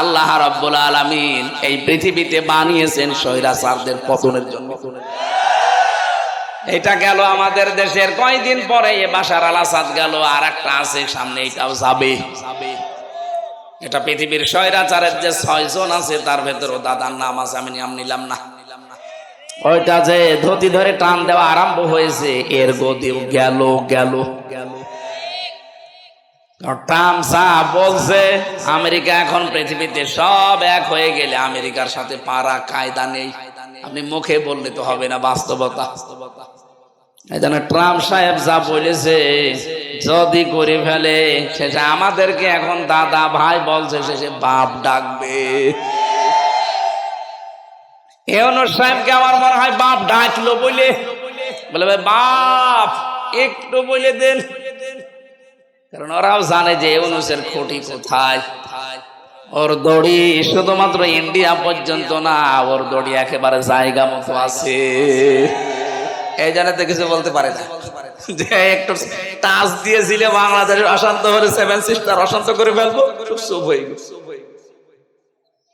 আল্লাহ রাব্বুল আলামিন এই পৃথিবীতে বানিয়েছেন স্বৈরাচারদের পতনের জন্য। এটা গেল আমাদের দেশের, কয়দিন পরে বাশার আল আসাদ গেল, আর একটা আছে সামনে, এটাও যাবে। এটা পৃথিবীর স্বৈরাচারের যে 6 জন আছে তার ভেতরও দাদার নাম আছে, আমি নাম নিলাম না। ওইটা যে ধুতি ধরে টান দেওয়া আরম্ভ হয়েছে, এর গদিও গেল গেল গেল। ট্রাম্প সাহেব বলছে আমেরিকা এখন পৃথিবীতে সব এক হয়ে গেলে আমেরিকার সাথে পারা কায়দা নেই। আপনি মুখে বললে তো হবে না, বাস্তবতা। এই জন্য ট্রাম্প সাহেব যা বলেছে যদি করে ফেলে, সেটা আমাদেরকে এখন দাদা ভাই বলছে, শেষে বাপ ডাকবে। ইউনূস সাহেবকে আমার মনে হয় বাপ ডাকলো বলে বাপ একটু বলে দেন, কারণ ওরাও জানে যে ইউনূসের খুঁটি কোথায়। ওর দড়ি শুধুমাত্র ইন্ডিয়া পর্যন্ত না, ওর দড়ি একেবারে জায়গা মতো আছে। এই জন্য তো কিছু বলতে পারে না, যে একটু টাচ দিয়েছিলে বাংলাদেশের অশান্ত হলে 7 সিস্টার অশান্ত করে ফেলবো, চুপ হয়ে গেল।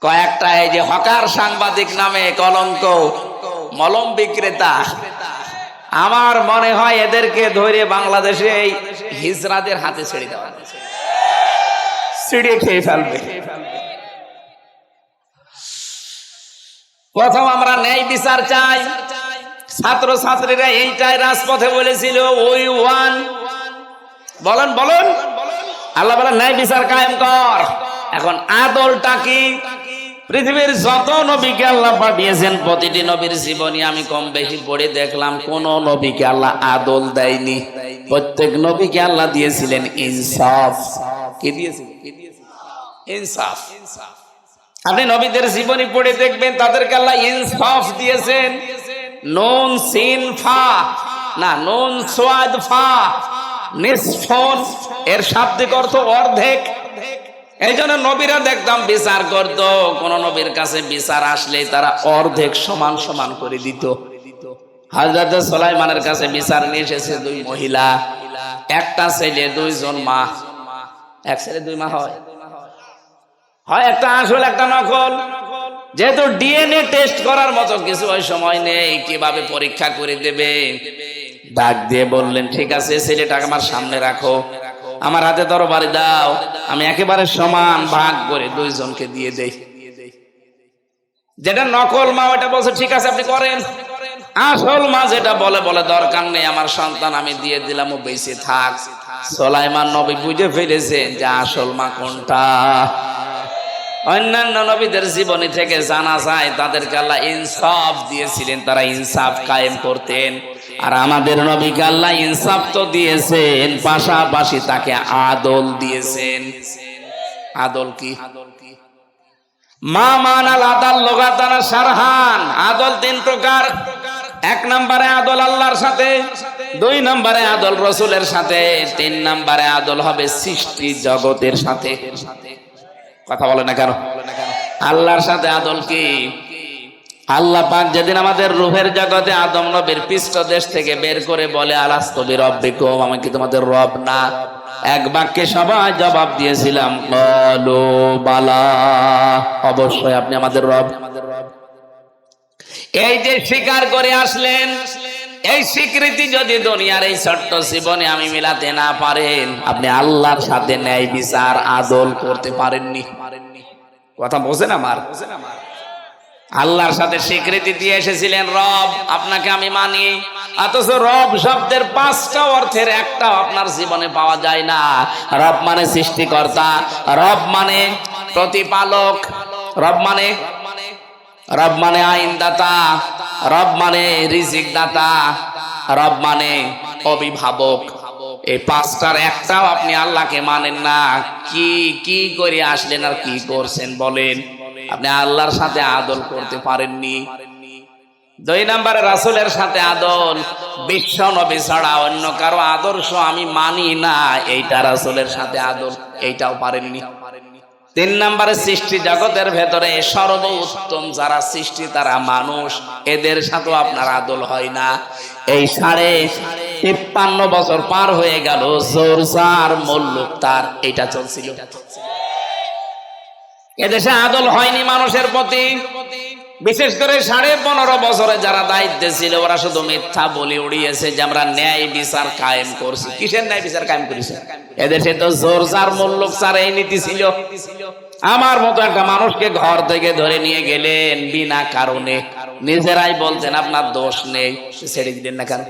কয়েকটা এই যে হকার সাংবাদিক নামে কলঙ্ক, মলম বিক্রেতা, আমার মনে হয় এদেরকে ধরে বাংলাদেশে এই হিজড়াদের হাতে ছেড়ে দেওয়া, ছিঁড়ে খেয়ে ফেলবে। প্রথম আমরা ন্যায় বিচার চাই। ছাত্র ছাত্রীরা এইটাই রাজপথে বলেছিল, ওই ওয়ান বলেন বলেন, আল্লাহ বলেন ন্যায় বিচার কায়েম কর। এখন আদলটা কি? পৃথিবীর যত নবীকে আল্লাহ পাঠিয়েছেন প্রতিটি নবীর জীবনী আমি কম বেশি পড়ে দেখলাম, কোন নবীকে আল্লাহ আদল দেয়নি। প্রত্যেক নবীকে আল্লাহ দিয়েছিলেন ইনসাফ। কি দিয়েছিলেন? ইনসাফ। আপনি নবীদের জীবনী পড়ে দেখবেন তাদেরকে আল্লাহ ইনসাফ দিয়েছেন। নুন সিন ফা না, নুন সোয়াদ ফা, নিসফন, এর শাব্দিক অর্থ অর্ধেক। এই জন্য নবীরা দেখতাম বিচার করত, কোন নবীর কাছে বিচার আসলে তারা অর্ধেক সমান সমান করে দিত। হযরত সুলাইমানের কাছে বিচার নিয়ে এসেছে 2 মহিলা, একটা ছেলে 2 জন মা। এক ছেলে 2 মা হয়, একটা আসল একটা নকল। যেহেতু ডিএনএ টেস্ট করার মতো কিছু ওই সময় নেই, কিভাবে পরীক্ষা করে দেবে? ডাক দিয়ে বললেন, ঠিক আছে ছেলেটাকে আমার সামনে রাখো, আমার হাতে তরবারি দাও, আমি একেবারে সমান ভাগ করে দুইজনকে দিয়ে দেই। যেটা নকল মা ওটা বলছে ঠিক আছে আপনি করেন, আসল মা যেটা বলে দরকার নেই, আমার সন্তান আমি দিয়ে দিলাম, ও বেঁচে থাক। সুলাইমান নবী বুঝে ফেলেছেন যে আসল মা কোনটা। অন্যান্য নবীদের জীবনী থেকে জানা যায় তাদেরকে আল্লাহ ইনসাফ দিয়েছিলেন, তারা ইনসাফ কায়েম করতেন। আর আমাদের নবীকে আল্লাহ ইনসাফ তো দিয়েছেন, পাশাপাশি তাকে আদল দিয়েছেন। আদল কি? মা মানাল আদাল লুগাতান শারহান। আদল তিন প্রকার। এক নম্বরে আদল আল্লাহর সাথে, দুই নম্বরে আদল রাসূলের সাথে, তিন নম্বরে আদল হবে সৃষ্টি জগতের সাথে। কথা বলে না কেন? আল্লাহর সাথে আদল কি? আল্লাহ পাক যেদিন আমাদের রূহের জগতে আদম নবীর পৃষ্ঠদেশ থেকে বের করে বলে আলাস্তু বিরাব্বিকুম, আমি কি তোমাদের রব না? এক বাক্যে সবাই জবাব দিয়েছিলাম ক্বালু বালা, অবশ্যই আপনি আমাদের রব। এই যে স্বীকার করে আসলেন, এই স্বীকৃতি যদি দুনিয়ার এই ছোট্ট জীবনে আমি মিলাতে না পারেন, আপনি আল্লাহর সাথে ন্যায় বিচার আদল করতে পারেননি। কথা বোঝেন আমার? আল্লাহর সাথে স্বীকৃতি দিয়ে এসেছিলেন রব, আপনাকে আমি মানি, অথচ রব শব্দের 5টা অর্থের একটাও আপনার জীবনে পাওয়া যায় না। রব মানে সৃষ্টিকর্তা, রব মানে প্রতিপালক, রব মানে আইনদাতা, রব মানে রিজিক দাতা, রব মানে অভিভাবক। এই 5টার একটাও আপনি আল্লাহকে মানেন না। কি করে আসলেন আর কি করছেন বলেন? আপনি আল্লাহর সাথে আদল করতে পারেননি। 2 নম্বরে রাসূলের সাথে আদল, বিশ্ব নবী ছাড়া অন্য কারো আদর্শ আমি মানি না, এইটা রাসূলের সাথে আদল, এইটাও পারেননি। 3 নম্বরে সৃষ্টি জগতের ভেতরে সর্বোত্তম যারা সৃষ্টি তারা মানুষ, এদের সাথেও আপনার আদল হয় না। এই 53 বছর পার হয়ে গেল, জোরজার মুল্লুক তার এইটা চলছিল। এদেশে আদল হয়নি মানুষের প্রতি। বিশেষ করে 15.5 বছরে যারা দায়িত্বে ছিল ওরা শুধু মিথ্যা বলে উড়িয়েছে যে আমরা ন্যায় বিচার কায়েম করছি। কিসের ন্যায় বিচার কায়েম করেছে? এদেশে তো জোরজার মুল্লুক স্যার এই নীতি ছিল। আমার মতো একটা মানুষকে ঘর থেকে ধরে নিয়ে গেলেন বিনা কারণে, নিজেরাই বলতেন আপনার দোষ নেই, ছেড়ে দিলেন না কেন?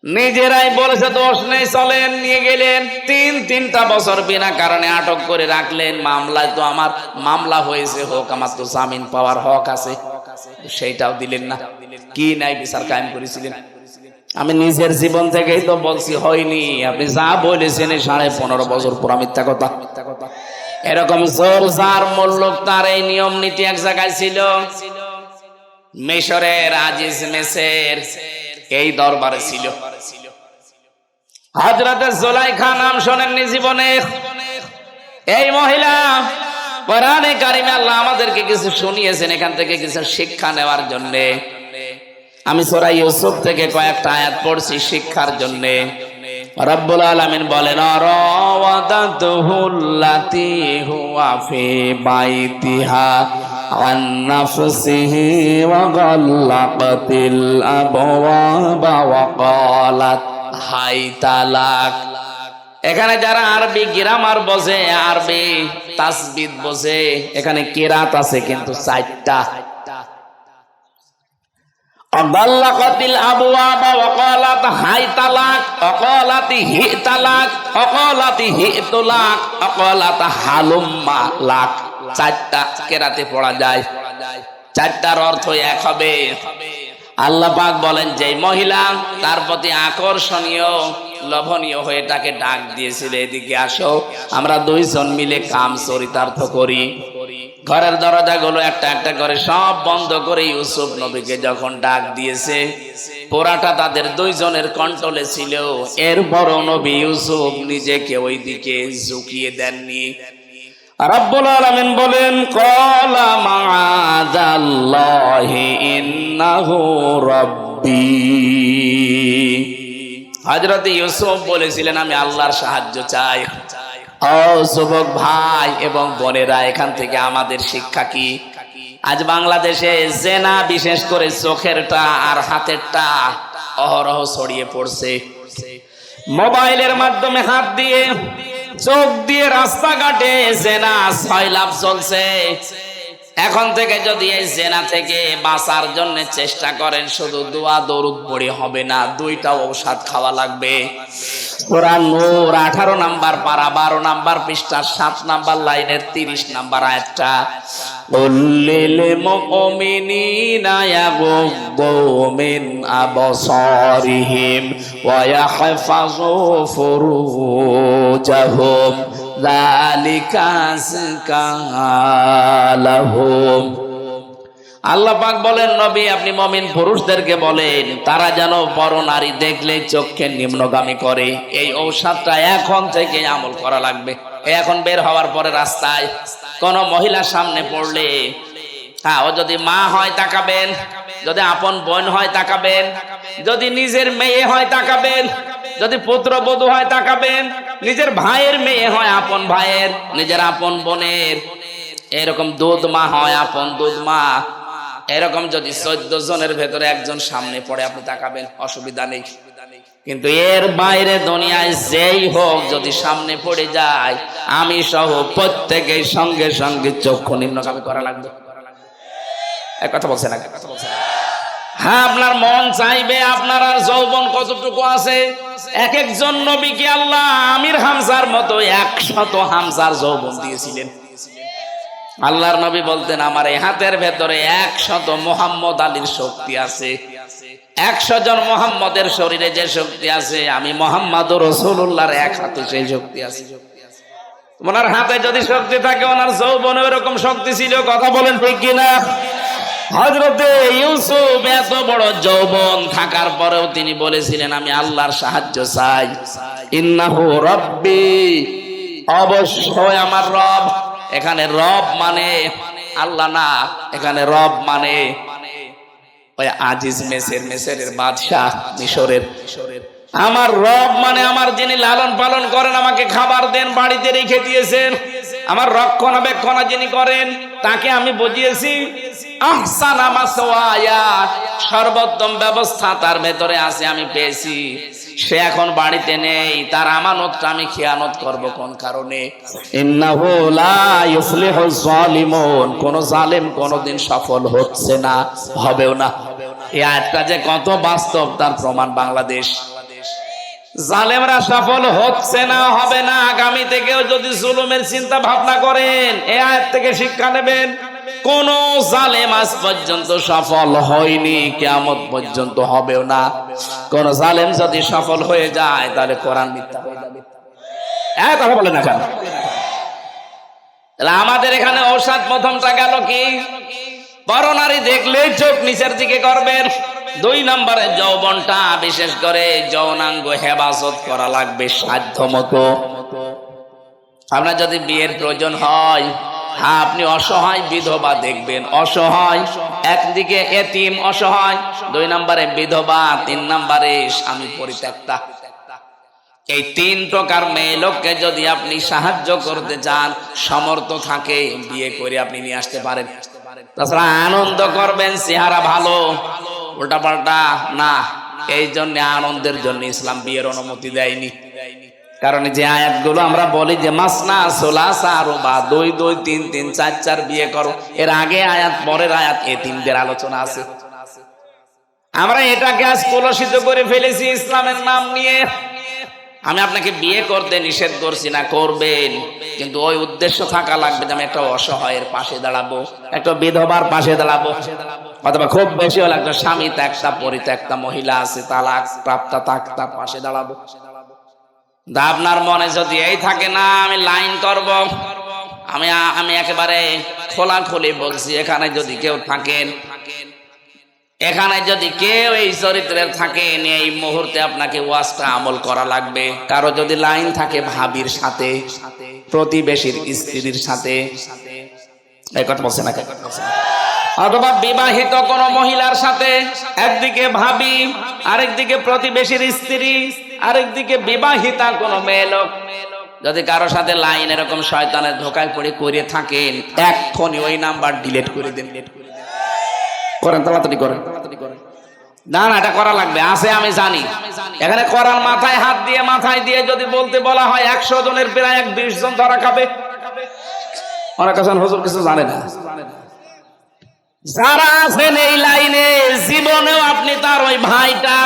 নিজেরাই বলেছে দোষ নেই, চলেন, নিয়ে গেলেন। 3টা বছর বিনা কারণে আটক করে রাখলেন। মামলায় তো আমার মামলা হয়েছে, হোক, আমার তো জামিন পাওয়ার হক আছে, সেইটাও দিলেন না। কি নাই বিচার কায়েম করেছিলেন? আমি নিজের জীবন থেকেই তো বলছি হয়নি। আপনি যা বলেছেন 15.5 বছর পুরা মিথ্যা কথা। এরকম জোরজার মুল্লুক তার এই নিয়ম নীতি এক জায়গায় ছিল। মিশরের আজিজ মেসের এই দরবারে ছিল। হযরতে জুলাইখা নাম শোনেননি জীবনে? এই মহিলা, কোরআনে কারিমে আল্লাহ আমাদেরকে কিছু শুনিয়েছেন, এখান থেকে কিছু শিক্ষা নেওয়ার জন্য। আমি সূরা ইউসুফ থেকে কয়েকটা আয়াত পড়ছি শিক্ষার জন্য। রব্বুল আলামিন বলেন, রাওয়াদাতুহুল্লাতী হুয়া ফি বাইতিহা আন নাফসিহি ওয়া গাল্লাকাতিল আবওয়াবা ওয়া ক্বালাত হাই তালাক। এখানে যারা আরবি গ্রামার বোঝে, আরবি তাসবিদ বোঝে, এখানে কিরাত আছে কিন্তু 4টা। অগাল্লাকাতিল আবওয়াবা ওয়া ক্বালাত হাই তালাক, অকালাতি হি তালাক, অকালাতি হি তালাক, অকালাত হালুম্মা লাক। 4টা কিরাতে পড়া যায়, 4টার অর্থ এক হবে। আল্লাহ পাক বলেন যে মহিলা তার প্রতি আকর্ষণীয় লোভনীয় হয়ে তাকে ডাক দিয়েছিল, এদিকে আসো, আমরা 2 জন মিলে কাম চরিতার্থ করি। ঘরের দরজাগুলো একটা একটা করে সব বন্ধ করে ইউসুফ নবীকে যখন ডাক দিয়েছে, পুরাটা তাদের 2 জনের কন্ট্রোলে ছিল। এরপরও নবী ইউসুফ নিজেকে ওই দিকে ঝুঁকিয়ে দেননি। রব্বুল আলামিন বলেন, ক্বালা মাআযাল্লাহি ইন্নাহু রাব্বী। হযরত ইউসুফ বলেছিলেন আমি আল্লাহর সাহায্য চাই। ও যুবক ভাই এবং বোনেরা, এখান থেকে আমাদের শিক্ষা কি? আজ বাংলাদেশে জেনা বিশেষ করে চোখেরটা আর হাতেরটা অহরহ ছড়িয়ে পড়ছে। মোবাইলের মাধ্যমে হাত দিয়ে চোখ দিয়ে রাস্তাঘাটে জেনা সয়লাভ চলছে। এখন থেকে যদি এই জেনা থেকে বাঁচার জন্য চেষ্টা করেন, শুধু দোয়া দরুদ পড়ে হবে না, দুইটা ঔষধ খাওয়া লাগবে। সূরা নূর 18 নাম্বার পারা 12 নাম্বার পৃষ্ঠা 7 নাম্বার লাইনের 30 নাম্বার আয়াতটা, কুল্লিল মুমিনিনা ইয়াগুদ্দু মিন আবসারিহিম ওয়া ইয়াহফাযু ফুরুজাহুম যালিকা আযকা লাহুম। আল্লাহ পাক বলেন, নবী আপনি মুমিন পুরুষদেরকে বলেন তারা যেন বড় নারী দেখলে চোখকে নিম্নগামী করে। এই ঔষধটা এখন থেকে আমল করা লাগবে। এখন বের হওয়ার পরে রাস্তায় কোন মহিলার সামনে পড়লে, হ্যাঁ, ও যদি মা হয় তাকাবেন, যদি আপন বোন হয় তাকাবেন, যদি নিজের মেয়ে হয় তাকাবেন, যদি পুত্রবধূ হয় তাকাবেন, নিজের ভাইয়ের মেয়ে হয় আপন ভাইয়ের, নিজের আপন বোনের, এরকম দুধ মা হয় আপন দুধ মা, এরকম যদি 14 জনের ভেতরে একজন সামনে পড়ে আপনি তাকাবেন, অসুবিধা নেই। কিন্তু এর বাইরে দুনিয়ায় যেই হোক যদি সামনে পড়ে যায়, আমি সহ প্রত্যেকের সঙ্গে সঙ্গে চক্ষু নিম্নগামী করা লাগবে। এক কথা বলছে না? হ্যাঁ, আপনার মন চাইবে আপনার আর যৌবন কতটুকু আছে। এক একজন নবীকে আল্লাহ আমির হামজার মতো 100 হামজার যৌবন দিয়েছিলেন। আল্লাহর নবী বলতেন, আমার এই হাতের ভেতরে 100 মোহাম্মদ আলীর শক্তি আছে। 100 জন মোহাম্মদের শরীরে যে শক্তি আছে, আমি মোহাম্মদুর রাসূলুল্লাহর এক হাতে সেই শক্তি আছে। ওনার হাতে যদি শক্তি থাকে, ওনার যৌবনে এরকম শক্তি ছিল। কথা বলেন ঠিক কিনা? হযরতে ইউসুফ এত বড় যৌবন থাকার পরেও তিনি বলেছিলেন, আমি আল্লাহর সাহায্য চাই। ইন্নাহু রাব্বি, অবশ্যই আমার রব। এখানে রব মানে আল্লাহ না, এখানে রব মানে ওই আজিজ মেসরের বাদশাহ মিশরের। আমার রব মানে আমার যিনি লালন পালন করেন, আমাকে খাবার দেন, বাড়িতে রেখে দিয়েছেন, আমার রক্ষণাবেক্ষণ যিনি করেন তাকে আমি বুঝিয়েছি। আহসানা মাসওয়ায়া, সর্বোত্তম ব্যবস্থা তার ভেতরে আছে, আমি পেয়েছি। সে এখন বাড়িতে নেই, তার আমানতটা আমি খেয়ানত করব কোন কারণে? ইন্নাহু লা ইফলিহুজ জালিমুন, কোন জালেম কোনদিন সফল হচ্ছে না, হবেও না। এই আয়াতটা যে কত বাস্তব তার প্রমাণ বাংলাদেশ। জালেমরা সফল হচ্ছে না, হবে না। আগামী থেকেও যদি জুলুমের চিন্তা ভাবনা করেন, এই আয়াত থেকে শিক্ষা নেবেন। কোন জালেম আজ পর্যন্ত সফল হয়নি, কিয়ামত পর্যন্ত হবেও না। কোন জালেম যদি সফল হয়ে যায়, তাহলে কোরআন মিথ্যা হয়ে যাবে। কথা বলে না কেন? আমাদের এখানে ঔষধ প্রথমটা গেল কি? বড় নারী দেখলে চোখ নিচের দিকে করবেন। 2 নম্বরে যৌবনটা, বিশেষ করে যৌনাঙ্গ হেফাজত করা লাগবে সাধ্য মতো। আপনার যদি বিয়ের প্রয়োজন হয়, হ্যাঁ, আপনি অসহায় বিধবা দেখবেন, অসহায়, একদিকে এতিম অসহায়, 2 নম্বরে বিধবা, 3 নম্বরে স্বামী পরিত্যক্তা। এই 3 প্রকার মেয়ে লোককে যদি আপনি সাহায্য করতে চান, সমর্থ থাকে, বিয়ে করে আপনি নিয়ে আসতে পারেন। তাছাড়া আনন্দ করবেন, চেহারা ভালো, উল্টা পাল্টা না। এই জন্য আনন্দের জন্য ইসলাম বিয়ের অনুমতি দেয়নি। কারণ যে আয়াতগুলো আমরা বলি যে মাসনা সুলাসা রুবা, 2 2 3 3 4 4 বিয়ে করো, এর আগে আয়াত পরের আয়াত এতিমদের আলোচনা আছে। আমরা এটাকে আজ কলুষিত করে ফেলেছি ইসলামের নাম নিয়ে। আমি আপনাকে বিয়ে করতে নিষেধ করছি না, করবেন, কিন্তু ওই উদ্দেশ্য থাকা লাগবে যে আমি একটা অসহায়ের পাশে দাঁড়াবো, একটা বিধবার পাশে দাঁড়াবো, অথবা খুব বেশি হলে একটা স্বামী ত্যাক্তা পরিত্যক্তা মহিলা আছে, তালাক প্রাপ্তা, তার পাশে দাঁড়াবো। আপনার মনে যদি এই থাকে না আমি লাইন করব, আমি একেবারে খোলাখুলি বলছি, এখানে যদি কেউ থাকেন, এখানে যদি কেউ এই চরিত্রের থাকেন, এই মুহূর্তে আপনাকে ওয়াজটা আমল করা লাগবে। কারো যদি লাইন থাকে ভাবির সাথে, প্রতিবেশীর স্ত্রীর সাথে, এই কথা বলছে না, অথবা বিবাহিত কোন মহিলার সাথে, একদিকে ভাবি, আরেকদিকে প্রতিবেশীর স্ত্রী, আরেকদিকে বিবাহিতা কোন মেয়ে লোক, যদি কারোর সাথে লাইন এরকম শয়তানের ধোকায় পড়ে করে থাকেন, এক্ষুনি ওই নাম্বার ডিলিট করে দেন। করেন, তাড়াতাড়ি করেন। না না, এটা করা লাগবে, আছে আমি জানি। এখানে করার মাথায় হাত দিয়ে মাথায় দিয়ে যদি বলতে বলা হয় 100 জনের প্রায় 20 জন ধরা খাবে। অনেক আছেন হুজুর কিছু জানে না। যারা আছেন এই লাইনে, জীবনেও আপনি তার ওই ভাইটা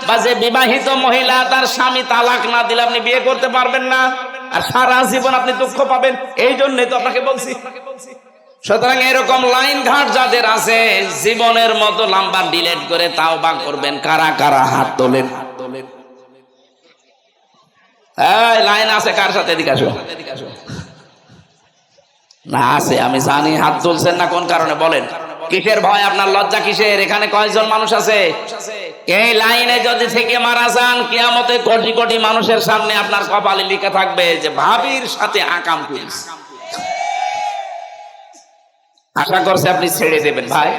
বা যে বিবাহিত মহিলা তার স্বামী তালাক না দিলে আপনি বিয়ে করতে পারবেন না, আর সারা জীবন আপনি দুঃখ পাবেন। এই জন্যই তো আপনাকে বলছি। সুতরাং এরকম লাইন ঘাট যাদের আছে, জীবনের মতো নাম্বার ডিলিট করে তাওবা করবেন। কারা কারা হাত তোলেন? এই লাইন আছে কার সাথে? এদিকে আসো। না আছে, আমি জানি। হাত তুলছেন না কোন কারণে বলেন? কিসের ভয় আপনার? লজ্জা কিসের? এখানে কয়জন মানুষ আছে? এই লাইনে যদি থেকে মারা যান, কিয়ামতে কোটি কোটি মানুষের সামনে আপনার কপালে লিখে থাকবে যে ভাবির সাথে আকাম করিস। আশা করছে আপনি ছেড়ে দেবেন ভাই।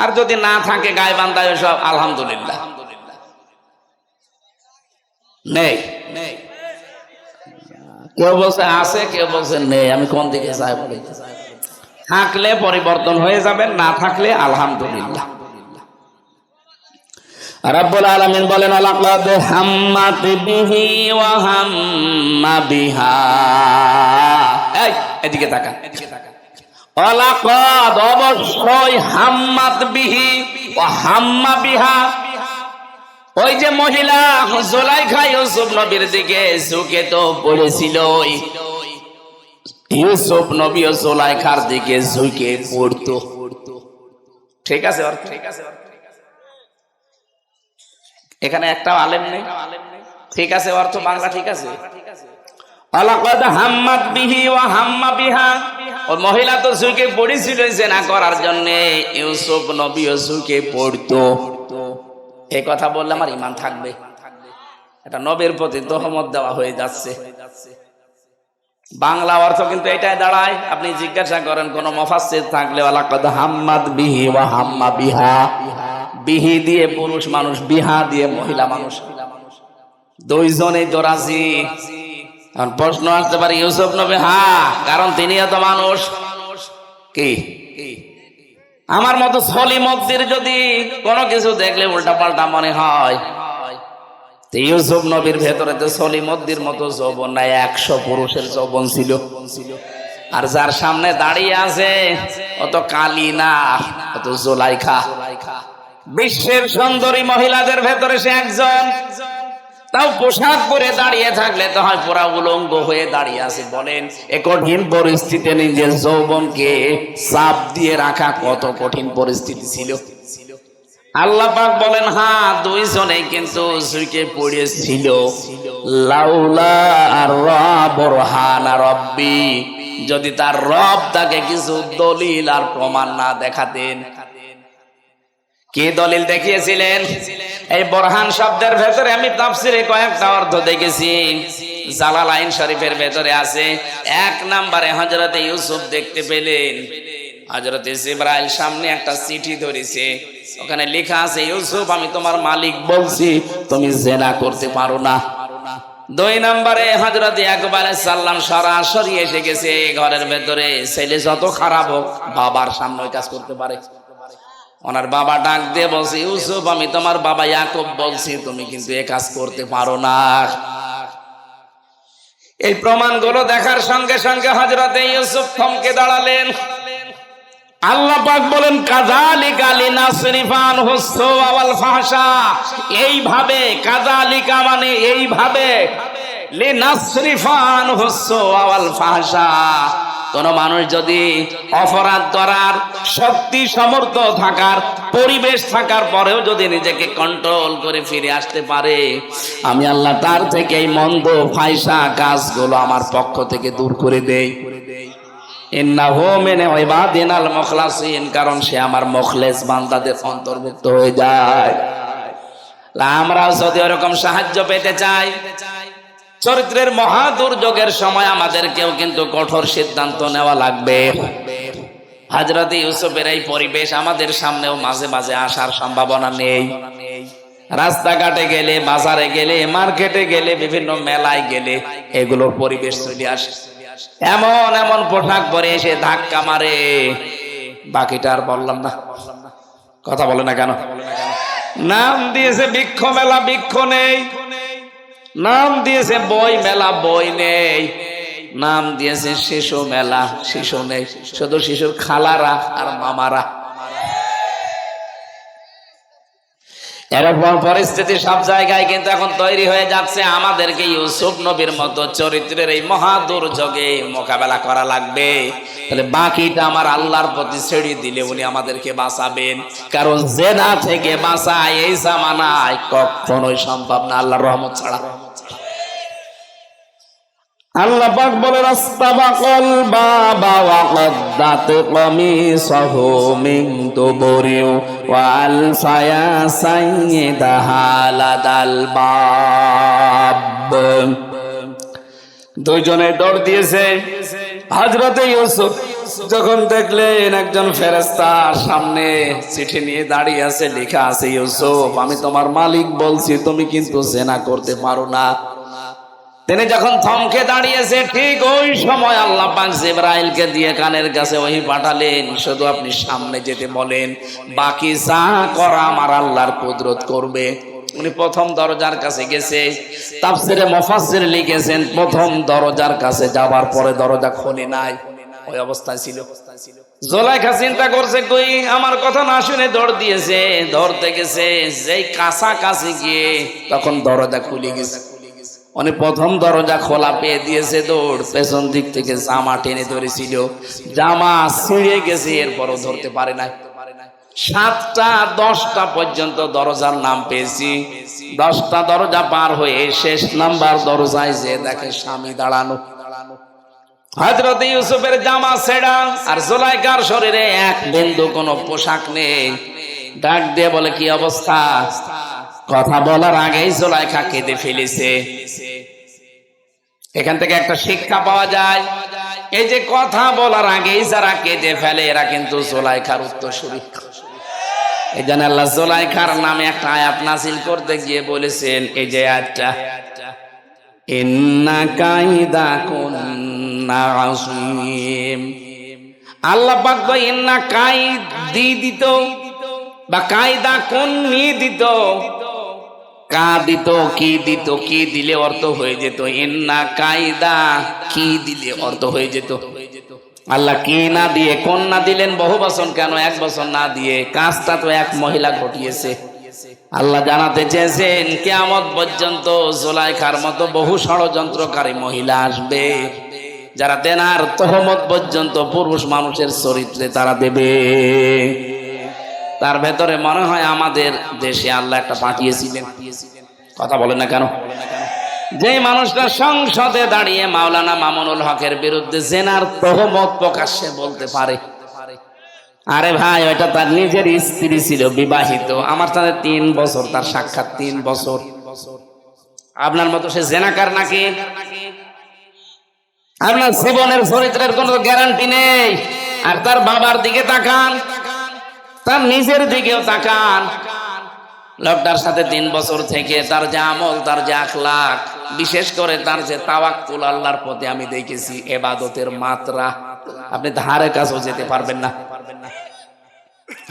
আর যদি না থাকে গায়ে বান্ধায় সব আলহামদুলিল্লাহ। নেই, কেউ বলছে আছে, কেউ বলছে নেই। আমি কোন দিকে যাই বলি? থাকলে পরিবর্তন হয়ে যাবেন, না থাকলে আলহামদুলিল্লাহ। রাব্বুল আলামিন বলেন লাকাদ হাম্মাত বিহি ওয়া হাম্মা বিহা। এই এদিকে তাকা, এদিকে তাকা। লাকাদ অবশ্যই হাম্মাত বিহি ওয়া হাম্মা বিহা। ওই যে মহিলা জুলাইখা ইউসুফ নবীর দিকে ঝুঁকে তো পড়েছিল, ইউসুফ নবী ও জুলাইখার দিকে ঝুঁকে পড়তো। ঠিক আছে, ঠিক আছে। এখানে একটা আলেম নেই। ঠিক আছে, অর্থ বাংলা ঠিক আছে। লাকাদ হাম্মাত বিহি ওয়া হাম্মা বিহা। ওই মহিলা তো ঝুঁকে পড়েছিল জিনা করার জন্য, ইউসুফ নবীও ঝুঁকে পড়তো। এই কথা বললে আমার ঈমান থাকবে? এটা নবীর প্রতি তোহমত দেওয়া হয়ে যাচ্ছে। বাংলা অর্থ কিন্তু এটাই দাঁড়ায়। আপনি জিজ্ঞাসা করেন কোন মুফাসসির থাকলে, লাকাদ হাম্মাত বিহি ওয়া হাম্মা বিহা। বিহি দিয়ে পুরুষ মানুষ, বিহা দিয়ে মহিলা মানুষ, দুইজনেই তো রাজি। এখন প্রশ্ন আসতে পারে ইউসুফ নবী? হ্যাঁ, কারণ তিনিও তো মানুষ। কি আমার মতো সলিমদ্দির যদি কোনো কিছু দেখলে উল্টা পাল্টা মনে হয়, ইউসুফ নবীর ভেতরে তো সলিমদ্দির মতো যৌবন নাই, 100 পুরুষের যৌবন ছিল। আর যার সামনে দাঁড়িয়ে আছে অত কালী না, অত জুলাইখা। বিশ্বের সুন্দরী মহিলাদের ভেতরে সে একজন। তাও পোশাক পরে দাঁড়িয়ে থাকলে তো হয় পুরা উলঙ্গ হয়ে দাঁড়িয়ে আছে। বলেন এ কঠিন পরিস্থিতিতে নিজের যৌবনকে চাপ দিয়ে রাখা কত কঠিন পরিস্থিতি ছিল। আল্লাহ পাক বলেন হ্যাঁ, দুইজনেই কিন্তু ঝুঁকে পড়েছিল। লাউলা বুরহান রাব্বি, যদি তার রব তাকে কিছু দলিল আর প্রমাণ না দেখাতেন। কি দলিল দেখিয়েছিলেন? এই বুরহান শব্দের ভেতরে আমি তাফসিরে কয়েকটা অর্থ দেখেছি। জালালাইন শরীফের ভেতরে আছে, 1 নম্বরে হযরতে ইউসুফ দেখতে পেলেন হযরতে জিবরাইল সামনে একটা চিঠি ধরেছে, ওখানে লেখা আছে ইউসুফ আমি তোমার মালিক বলছি তুমি জিনা করতে পারো না। 2 নম্বরে হযরত ইয়াকুব আলাইহিস সালাম সরাসরি এসে গেছে ঘরের ভেতরে। ছেলে যত খারাপ হোক বাবার সামনে কাজ করতে পারে। ওনার বাবা ডাক দিয়ে বলছে ইউসুফ আমি তোমার বাবা ইয়াকুব বলছি তুমি কিন্তু এ কাজ করতে পারো না। এই প্রমাণগুলো দেখার সঙ্গে সঙ্গে হযরতে ইউসুফ থমকে দাঁড়ালেন। আল্লাহ পাক বলেন কাযালিকা লিনাসরিফা আনহু সুআ ওয়াল ফাহশা। এইভাবে কাযালিকা মানে এইভাবে, লিনাসরিফা আনহু সুআ ওয়াল ফাহশা। কোন মানুষ যদি অপরাধ করার শক্তি সামর্থ্য থাকার পরিবেশ থাকার পরেও যদি নিজেকে কন্ট্রোল করে ফিরে আসতে পারে, আমি আল্লাহ তার থেকে এই মন্দ ফায়সা কাজগুলো আমার পক্ষ থেকে দূর করে দেই। ইন্নাহু মিন ইবাদিনাল মুখলাসিন, কারণ সে আমার মুখলেস বান্দাদের অন্তর্ভুক্ত হয়ে যায়। আমরাও যদি এরকম সাহায্য পেতে চাই, চরিত্রের মহা দুর্যোগের সময় আমাদেরকেও কিন্তু কঠোর সিদ্ধান্ত নেওয়া লাগবে। হযরত ইউসুফের এই পরিবেশ আমাদের সামনেও মাঝে মাঝে আসার সম্ভাবনা নেই। রাস্তাঘাটে গেলে, বাজারে গেলে, মার্কেটে গেলে, বিভিন্ন মেলায় গেলে এগুলোর পরিবেশ চলে আসে। এমন এমন পোশাক পরে এসে ধাক্কা মারে, বাকিটা আর বললাম না। কথা বলে না কেন? নাম দিয়েছে বৃক্ষ মেলা, বৃক্ষ নেই। নাম দিয়েছে বই মেলা, বই নেই। নাম দিয়েছে শিশু মেলা, শিশু নেই। শুধু শিশুর খালারা আর মামারা। এরকম পরিস্থিতি সব জায়গায় কিন্তু এখন তৈরি হয়ে যাচ্ছে। আমাদেরকে ইউসুফ নবীর মতো চরিত্রের এই মহা দুর্যোগে মোকাবেলা করা লাগবে। তাহলে বাকিটা আমার আল্লাহর প্রতি ছেড়ে দিলে উনি আমাদেরকে বাঁচাবেন। কারণ জেনা থেকে বাঁচা এই জামানায় কখনোই সম্ভব না আল্লাহর রহমত ছাড়া। আল্লাহ পাক বলেন আস্তাবাকাল বাবা ওয়া কদ্দাত কামিসাহু মিন দুবুরিন ওয়া আলফায়া সাইয়্যিদাহা লাদাল বাব। দুইজনে দৌড় দিয়েছে। হযরতে ইউসুফ যখন দেখলেন একজন ফেরেশতা সামনে চিঠি নিয়ে দাঁড়িয়ে আছে, লেখা আছে, ইউসুফ আমি তোমার মালিক বলছি, তুমি কিন্তু জিনা করতে পারো না। তিনি যখন থমকে দাঁড়িয়েছে, ঠিক ওই সময় আল্লাহ পাক জিবরাইলকে দিয়ে কানের কাছে ওহী পাঠালেন, শুধু আপনি সামনে যেতে বলেন, বাকি যা করা আমার আল্লাহর কুদরত করবে। উনি প্রথম দরজার কাছে গেছে। তাফসিরে মুফাসসির লিখেছেন প্রথম দরজার কাছে যাবার পরে দরজা খোলে নাই, ওই অবস্থায় ছিল। জুলাইখা চিন্তা করছে, কই আমার কথা না শুনে দৌড় দিয়েছে, ধরতে গেছে, যেই কাছাকাছি গিয়ে তখন দরজা খুলে গেছে। উনি প্রথম দরজা খোলা পেয়ে দিয়েছে, দৌড় পেছন দিক থেকে জামা টেনে ধরেছিল, জামা ছিঁড়ে গেছে, এরপরও ধরতে পারে নাই। 7টা 10টা পর্যন্ত দরজার নাম পেয়েছি। 10টা দরজা পার হয়ে শেষ নাম্বার দরজায় যে দেখে স্বামী দাঁড়ানো। হযরত ইউসুফের জামা ছেঁড়া আর জুলাইখার শরীরে এক বিন্দু কোনো পোশাক নেই। ডাক দিয়ে বলে, কি অবস্থা? কথা বলার আগেই জুলাইখা কেঁদে ফেলেছে। এখান থেকে একটা শিক্ষা পাওয়া যায়, এই যে কথা বলার আগেই যারা কেঁদে ফেলে এরা কিন্তু জুলাইখার উত্তরসূরি। এই জন্য আল্লাহ জুলাইখার নামে একটা আয়াত নাযিল করতে গিয়ে বলেছেন, এই যে আয়াতটা, ইন্না কাইদাকুন্না আযীম। আল্লাহ পাক কয় ইন্না কাইদি দিত বা কায়দা কোন নিয়ে দিত, কা দিত, কি দিত, কি দিলে অর্থ হয়ে যেত, ইন্না কায়দা কি দিলে অর্থ হয়ে যেত। আল্লাহ কি না দিয়ে কোন না দিলেন, বহু বচন কেন, এক বচন না দিয়ে? কাজটা তো এক মহিলা ঘটিয়েছে। আল্লাহ জানাতে চেয়েছেন কিয়ামত পর্যন্ত জুলাইখার মতো বহু ষড়যন্ত্রকারী মহিলা আসবে, যারা দেনার তহমত পর্যন্ত পুরুষ মানুষের চরিত্রে তারা দেবে। তার ভেতরে মনে হয় আমাদের দেশে আল্লাহ একটা পাঠিয়েছিলেন। কথা বলে না কেন? যে মানুষটা সংসদে দাঁড়িয়ে মাওলানা মামুনুল হকের বিরুদ্ধে জেনার তহমত প্রকাশ্যে বলতে পারে, আরে ভাই ওইটা তার নিজের স্ত্রী ছিল, বিবাহিত, আমার সাথে 3 বছর তার সাক্ষাৎ, 3 বছর। আপনার মতো সে জেনাকার নাকি? আপনার জীবনের চরিত্রের কোনো গ্যারান্টি নেই। আর তার বাবার দিকে তাকান, তার নিজের দিকেও তাকান। লোকটার সাথে 3 বছর থেকে তার যে আমল, তার যে আখলাক, বিশেষ করে তার যে তাওয়াক্কুল আল্লাহর প্রতি আমি দেখেছি, ইবাদতের মাত্রা, আপনি ধারে কাছেও যেতে পারবেন না।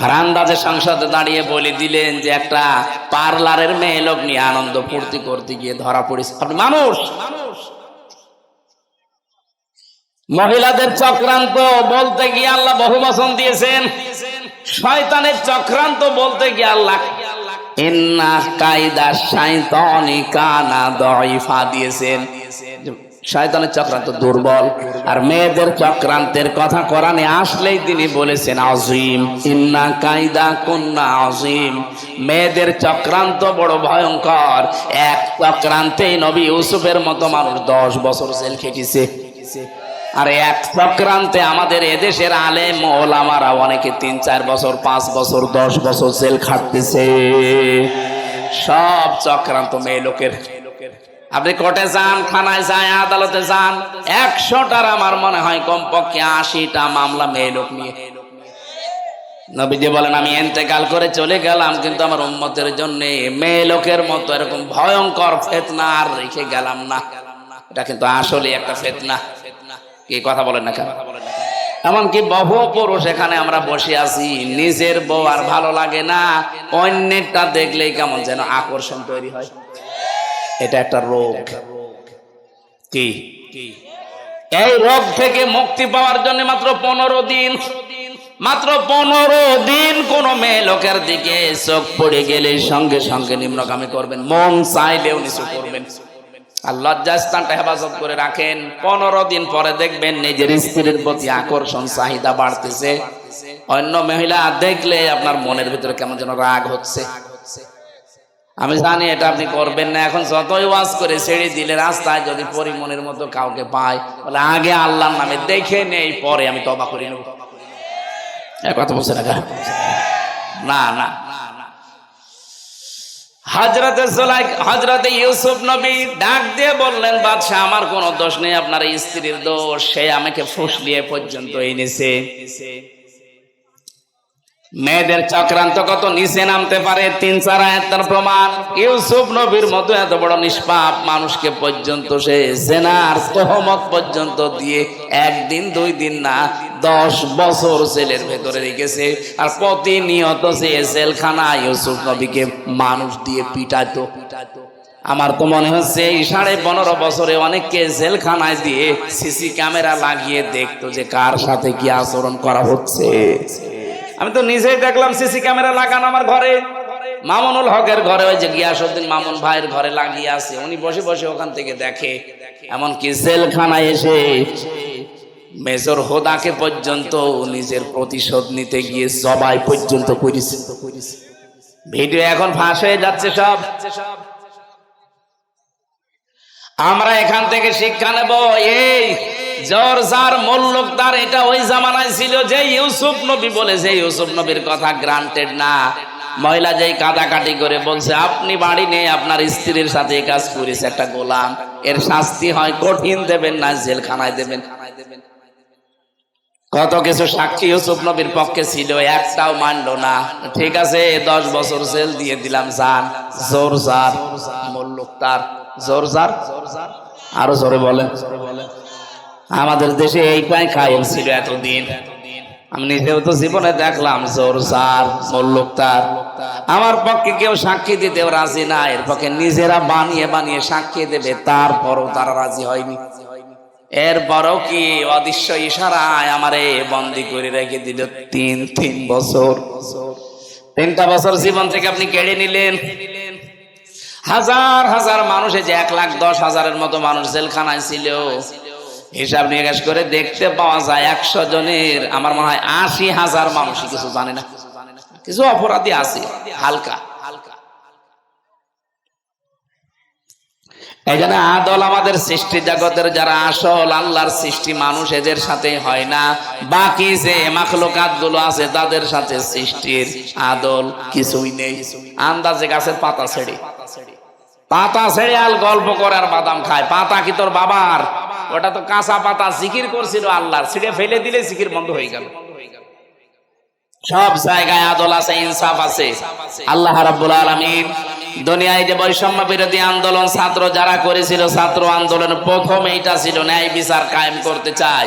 আর আন্দাজে সংসদে দাঁড়িয়ে বলে দিলেন যে একটা পার্লারের মেয়ে লোক নিয়ে আনন্দ ফুর্তি করতে গিয়ে ধরা পড়েছে। আপনি মানুষ? মহিলাদের চক্রান্ত বলতে গিয়ে আল্লাহ বহু বচন দিয়েছেন। শয়তানের চক্রান্ত বলতে গিয়ে আল্লাহ ইন্না কায়দা শাইতানি কানা দাইফা দিয়েছেন। শয়তানের চক্রান্ত দুর্বল, আর মেয়েদের চক্রান্তের কথা কোরআনে আসলেই তিনি বলেছেন আযীম, ইন্না কায়দা কুন্না আযীম। মেয়েদের চক্রান্ত বড় ভয়ঙ্কর। এক চক্রান্তেই নবী ইউসুফের মতো মানুষ 10 বছর জেল খেটেছে। আর এক চক্রান্তে আমাদের এদেশের আলেম ওলামারা অনেকে 3-4 বছর, 5 বছর, 10 বছর জেল খাটতেছে। সব চক্রান্ত মেয়ে লোকের। আপনি কোর্টে যান, থানায় যান, আদালতে যান, 100টার আমার মনে হয় কমপক্ষে 80টা মামলা মেয়ে লোক নিয়ে। নবীজি বলেন, আমি ইন্তেকাল করে চলে গেলাম, কিন্তু আমার উম্মতের জন্য মেয়ে লোকের মতো এরকম ভয়ঙ্কর ফিতনা আর রেখে গেলাম না। এটা কিন্তু আসলে একটা ফিতনা। কি কথা বলেন না কেন? এমনকি বহু পুরুষ এখানে আমরা বসে আছি, নিজের বউ আর ভালো লাগে না, অন্যেরটা দেখলেই কেমন যেন আকর্ষণ তৈরি হয়। এটা একটা রোগ। কি এই রোগ থেকে মুক্তি পাওয়ার জন্য মাত্র 15 দিন, মাত্র 15 দিন কোন মেয়ে লোকের দিকে চোখ পড়ে গেলে সঙ্গে সঙ্গে নিম্নগামী করবেন, মন চাইলেও নিচু করবেন, আর লজ্জাস্থানটা হেফাজত করে রাখেন। 15 দিন পরে দেখবেন নিজের স্ত্রীর প্রতি আকর্ষণ চাহিদা বাড়তেছে। অন্য মহিলা দেখলে আপনার মনের ভিতরে কেমন যেন রাগ হচ্ছে। আমি জানি এটা আপনি করবেন না। এখন যতই ওয়াজ করে ছেড়ে দিলে রাস্তায় যদি পরিমনের মতো কাউকে পায়, বলে আগে আল্লাহর নামে দেখে নেই, পরে আমি তওবা করে নেব। কথা বলছে না? না না, হযরতে ইউসুফ নবী ডাক দিয়ে বললেন, বাদশা আমার কোনো দোষ নেই, আপনার স্ত্রীর দোষ, সে আমাকে ফুসলিয়ে পর্যন্ত এনেছে। মেয়েদের চক্রান্ত কত নিচে নামতে পারে 3-4 আয়াতের প্রমাণ। ইউসুফ নবীর মতো এত বড় নিষ্পাপ মানুষকে পর্যন্ত সে জিনার তহমত পর্যন্ত দিয়ে 1 দিন 2 দিন না 10 বছর জেলের ভেতরে রেখেছে। আর প্রতিনিয়ত সে জেলখানা ইউসুফ নবীকে মানুষ দিয়ে পিটাতো। আমার তো মনে হচ্ছে এই 15.5 বছরে অনেককে জেলখানায় দিয়ে সিসি ক্যামেরা লাগিয়ে দেখতো যে কার সাথে কি আচরণ করা হচ্ছে। আমি তো নিজেই দেখলাম সিসি ক্যামেরা লাগানো আমার ঘরে, মামুনুল হকের ঘরে, ওই যে গিয়াসউদ্দিন মামুন ভাইয়ের ঘরে লাগিয়ে আছে। উনি বসে বসে ওখান থেকে দেখে। এমনকি জেলখানায় এসে মেজর হোদাকে পর্যন্ত নিজের প্রতিশোধ নিতে গিয়ে জবাই পর্যন্ত করেছে। ভিডিও এখন ফাঁস হয়ে যাচ্ছে সব। আমরা এখান থেকে শিক্ষা নেব, এই জোরজার মোল্লকদার এটা ওই জামানায় ছিল যে ইউসুফ নবী বলেছে। ইউসুফ নবীর কথা গ্রান্টেড না। মহিলা যেই কাদাকাটি করে বলছে আপনি বাড়ি নেই, আপনার স্ত্রীর সাথে এই কাজ করেছে একটা গোলাম, এর শাস্তি হয় কঠিন দেবেন না জেলখানায় দেবেন। কত কিছু সাক্ষী ইউসুফ নবীর পক্ষে ছিল, একটাও মানলো না। ঠিক আছে 10 বছর জেল দিয়ে দিলাম, যান। জোরজার মোল্লকদার, জোরজার, আরো জোরে বলেন। আমাদের দেশে এইটাই কায়েম ছিল এতদিন। আমি নিজেও তো জীবনে দেখলাম জোরজার মোল্লকদার। আমার পক্ষে কেউ সাক্ষী দিতেও রাজি না, এর পক্ষে নিজেরা বানিয়ে বানিয়ে সাক্ষী দেবে, তারপরও তারা রাজি হয়নি। এরপরও কি অদৃশ্য ইশারায় আমারে বন্দী করে রেখে দিল 3 বছর। 3টা বছর জীবন থেকে আপনি কেড়ে নিলেন। হাজার হাজার মানুষে যে 1,10,000-এর মতো মানুষ জেলখানায় ছিল, হিসাব নিকাশ করে দেখতে পাওয়া যায় 100 জনের আমার মনে হয় 80,000 মানুষই কিছু জানে না, কিছু অপরাধী আছে হালকা। এখানে আদল আমাদের সৃষ্টি জগতের যারা আসল আল্লাহর সৃষ্টি মানুষ, এদের সাথে হয় না। বাকি যে মাখলুকাত গুলো আছে তাদের সাথে সৃষ্টির আদল কিছুই নেই। আন্দাজে গাছের পাতা ছেড়ে আল গল্প করে আর বাদাম খায়। পাতা কি তোর বাবার? ওটা তো কাঁচা পাতা, জিকির করছিল আল্লাহর, ছিঁড়ে ফেলে দিলে জিকির বন্ধ হয়ে গেল। সব জায়গায় আদল আছে, ইনসাফ আছে। আল্লাহ রাব্বুল আলামিন দুনিয়ায় যে বৈষম্য বিরোধী আন্দোলন ছাত্র যারা করেছিল, ছাত্র আন্দোলনের প্রথম এইটা ছিল ন্যায় বিচার কায়েম করতে চাই।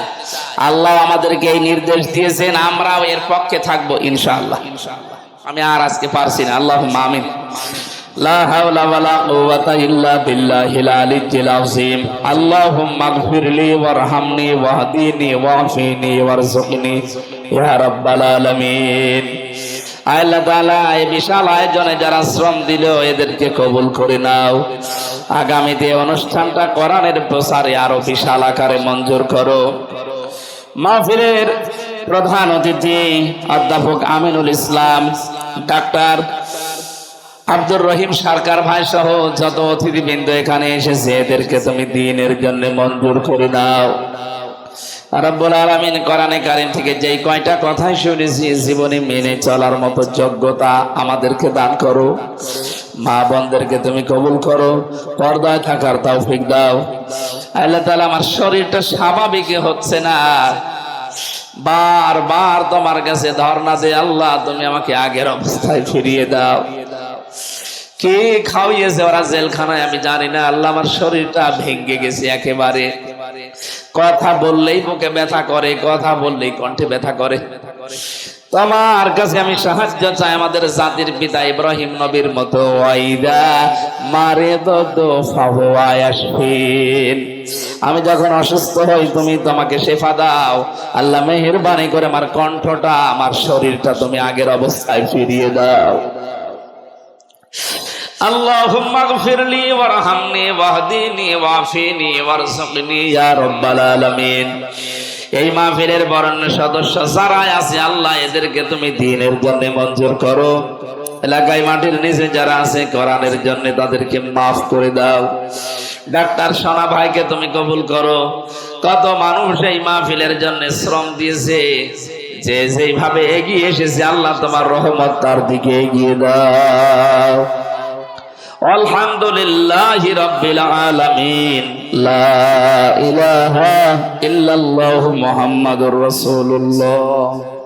আল্লাহ আমাদেরকে এই নির্দেশ দিয়েছেন, আমরাও এর পক্ষে থাকবো ইনশাআল্লাহ। আমি আর আজকে পারছি না, আল্লাহুম্মা আমিন। লা হাওলা ওয়ালা কুওয়াতা ইল্লা বিল্লাহিল আলিয়্যিল আযীম। আল্লাহুম্মা গফিরলি ওয়ারহামনি ওয়াহদিনি ওয়াফিনি ওয়ারযুকনি ইয়া রাব্বাল আলামিন। আল্লাহ তাআলা এই বিশাল আয়োজনে যারা শ্রম দিল এদেরকে কবুল করে নাও। আগামীতে অনুষ্ঠানটা কোরআনের প্রসারে আরো বিশাল আকারে মঞ্জুর করো। মাহফিলের প্রধান অতিথি অধ্যাপক আমিনুল ইসলাম, ডাক্তার আব্দুর রহিম সরকার ভাই সহ যত অতিথিবৃন্দ এখানে এসেছে, এদেরকে তুমি দ্বীনের জন্য মঞ্জুর করে দাও। রব্বুল আলামিন কোরআনে কারীম থেকে যেই কয়টা কথাই শুনেছি জীবনে মেনে চলার মতো যোগ্যতা আমাদেরকে দান করো। মা বোনদেরকে তুমি কবুল করো, পর্দায় থাকার তৌফিক দাও। আল্লাহ তাআলা আমার শরীরটা স্বাভাবিক হচ্ছে না, বারবার তোমার কাছে ধর্ণা দে, আল্লাহ তুমি আমাকে আগের অবস্থায় ফিরিয়ে দাও। কে খাওয়িয়েছে ওরা জেলখানায় আমি জানি না, আল্লাহ আমার শরীরটা ভেঙে গেছে একেবারে। কথা বললেই বুকে ব্যথা করে, কথা বললেই কণ্ঠে ব্যথা করে। তোমার কাছে আমি সাহায্য চাই, আমাদের জাতির পিতা ইব্রাহিম নবীর মতো। ওয়াইদা মারে দো ফাহুয়া ইয়াশফিন, আমি যখন অসুস্থ হই তুমি তোমাকে শেফা দাও। আল্লাহ মেহেরবানি করে আমার কণ্ঠটা, আমার শরীরটা তুমি আগের অবস্থায় ফিরিয়ে দাও। আল্লাহুম্মা গফিরলি ওয়ারহামনি ওয়াহদিনি ওয়াফিনি ওয়ারযুকনি ইয়া রাব্বাল আলামিন। এই মাহফিলের বরেণ্য সদস্য যারা আছে আল্লাহ এদেরকে তুমি দ্বীনের জন্য মঞ্জুর করো। এলাকায় মাটির নিচে যারা আছে কোরআনের জন্য তাদেরকে মাফ করে দাও। ডাক্তার সোনা ভাইকে তুমি কবুল করো। কত মানুষ এই মাহফিলের জন্য শ্রম দিয়েছে, যে যেভাবে এগিয়ে এসেছে আল্লাহ তোমার রহমত তার দিকে এগিয়ে দাও। আলহামদুলিল্লাহি রাব্বিল আলামিন। লা ইলাহা ইল্লাল্লাহু মুহাম্মাদুর রাসূলুল্লাহ।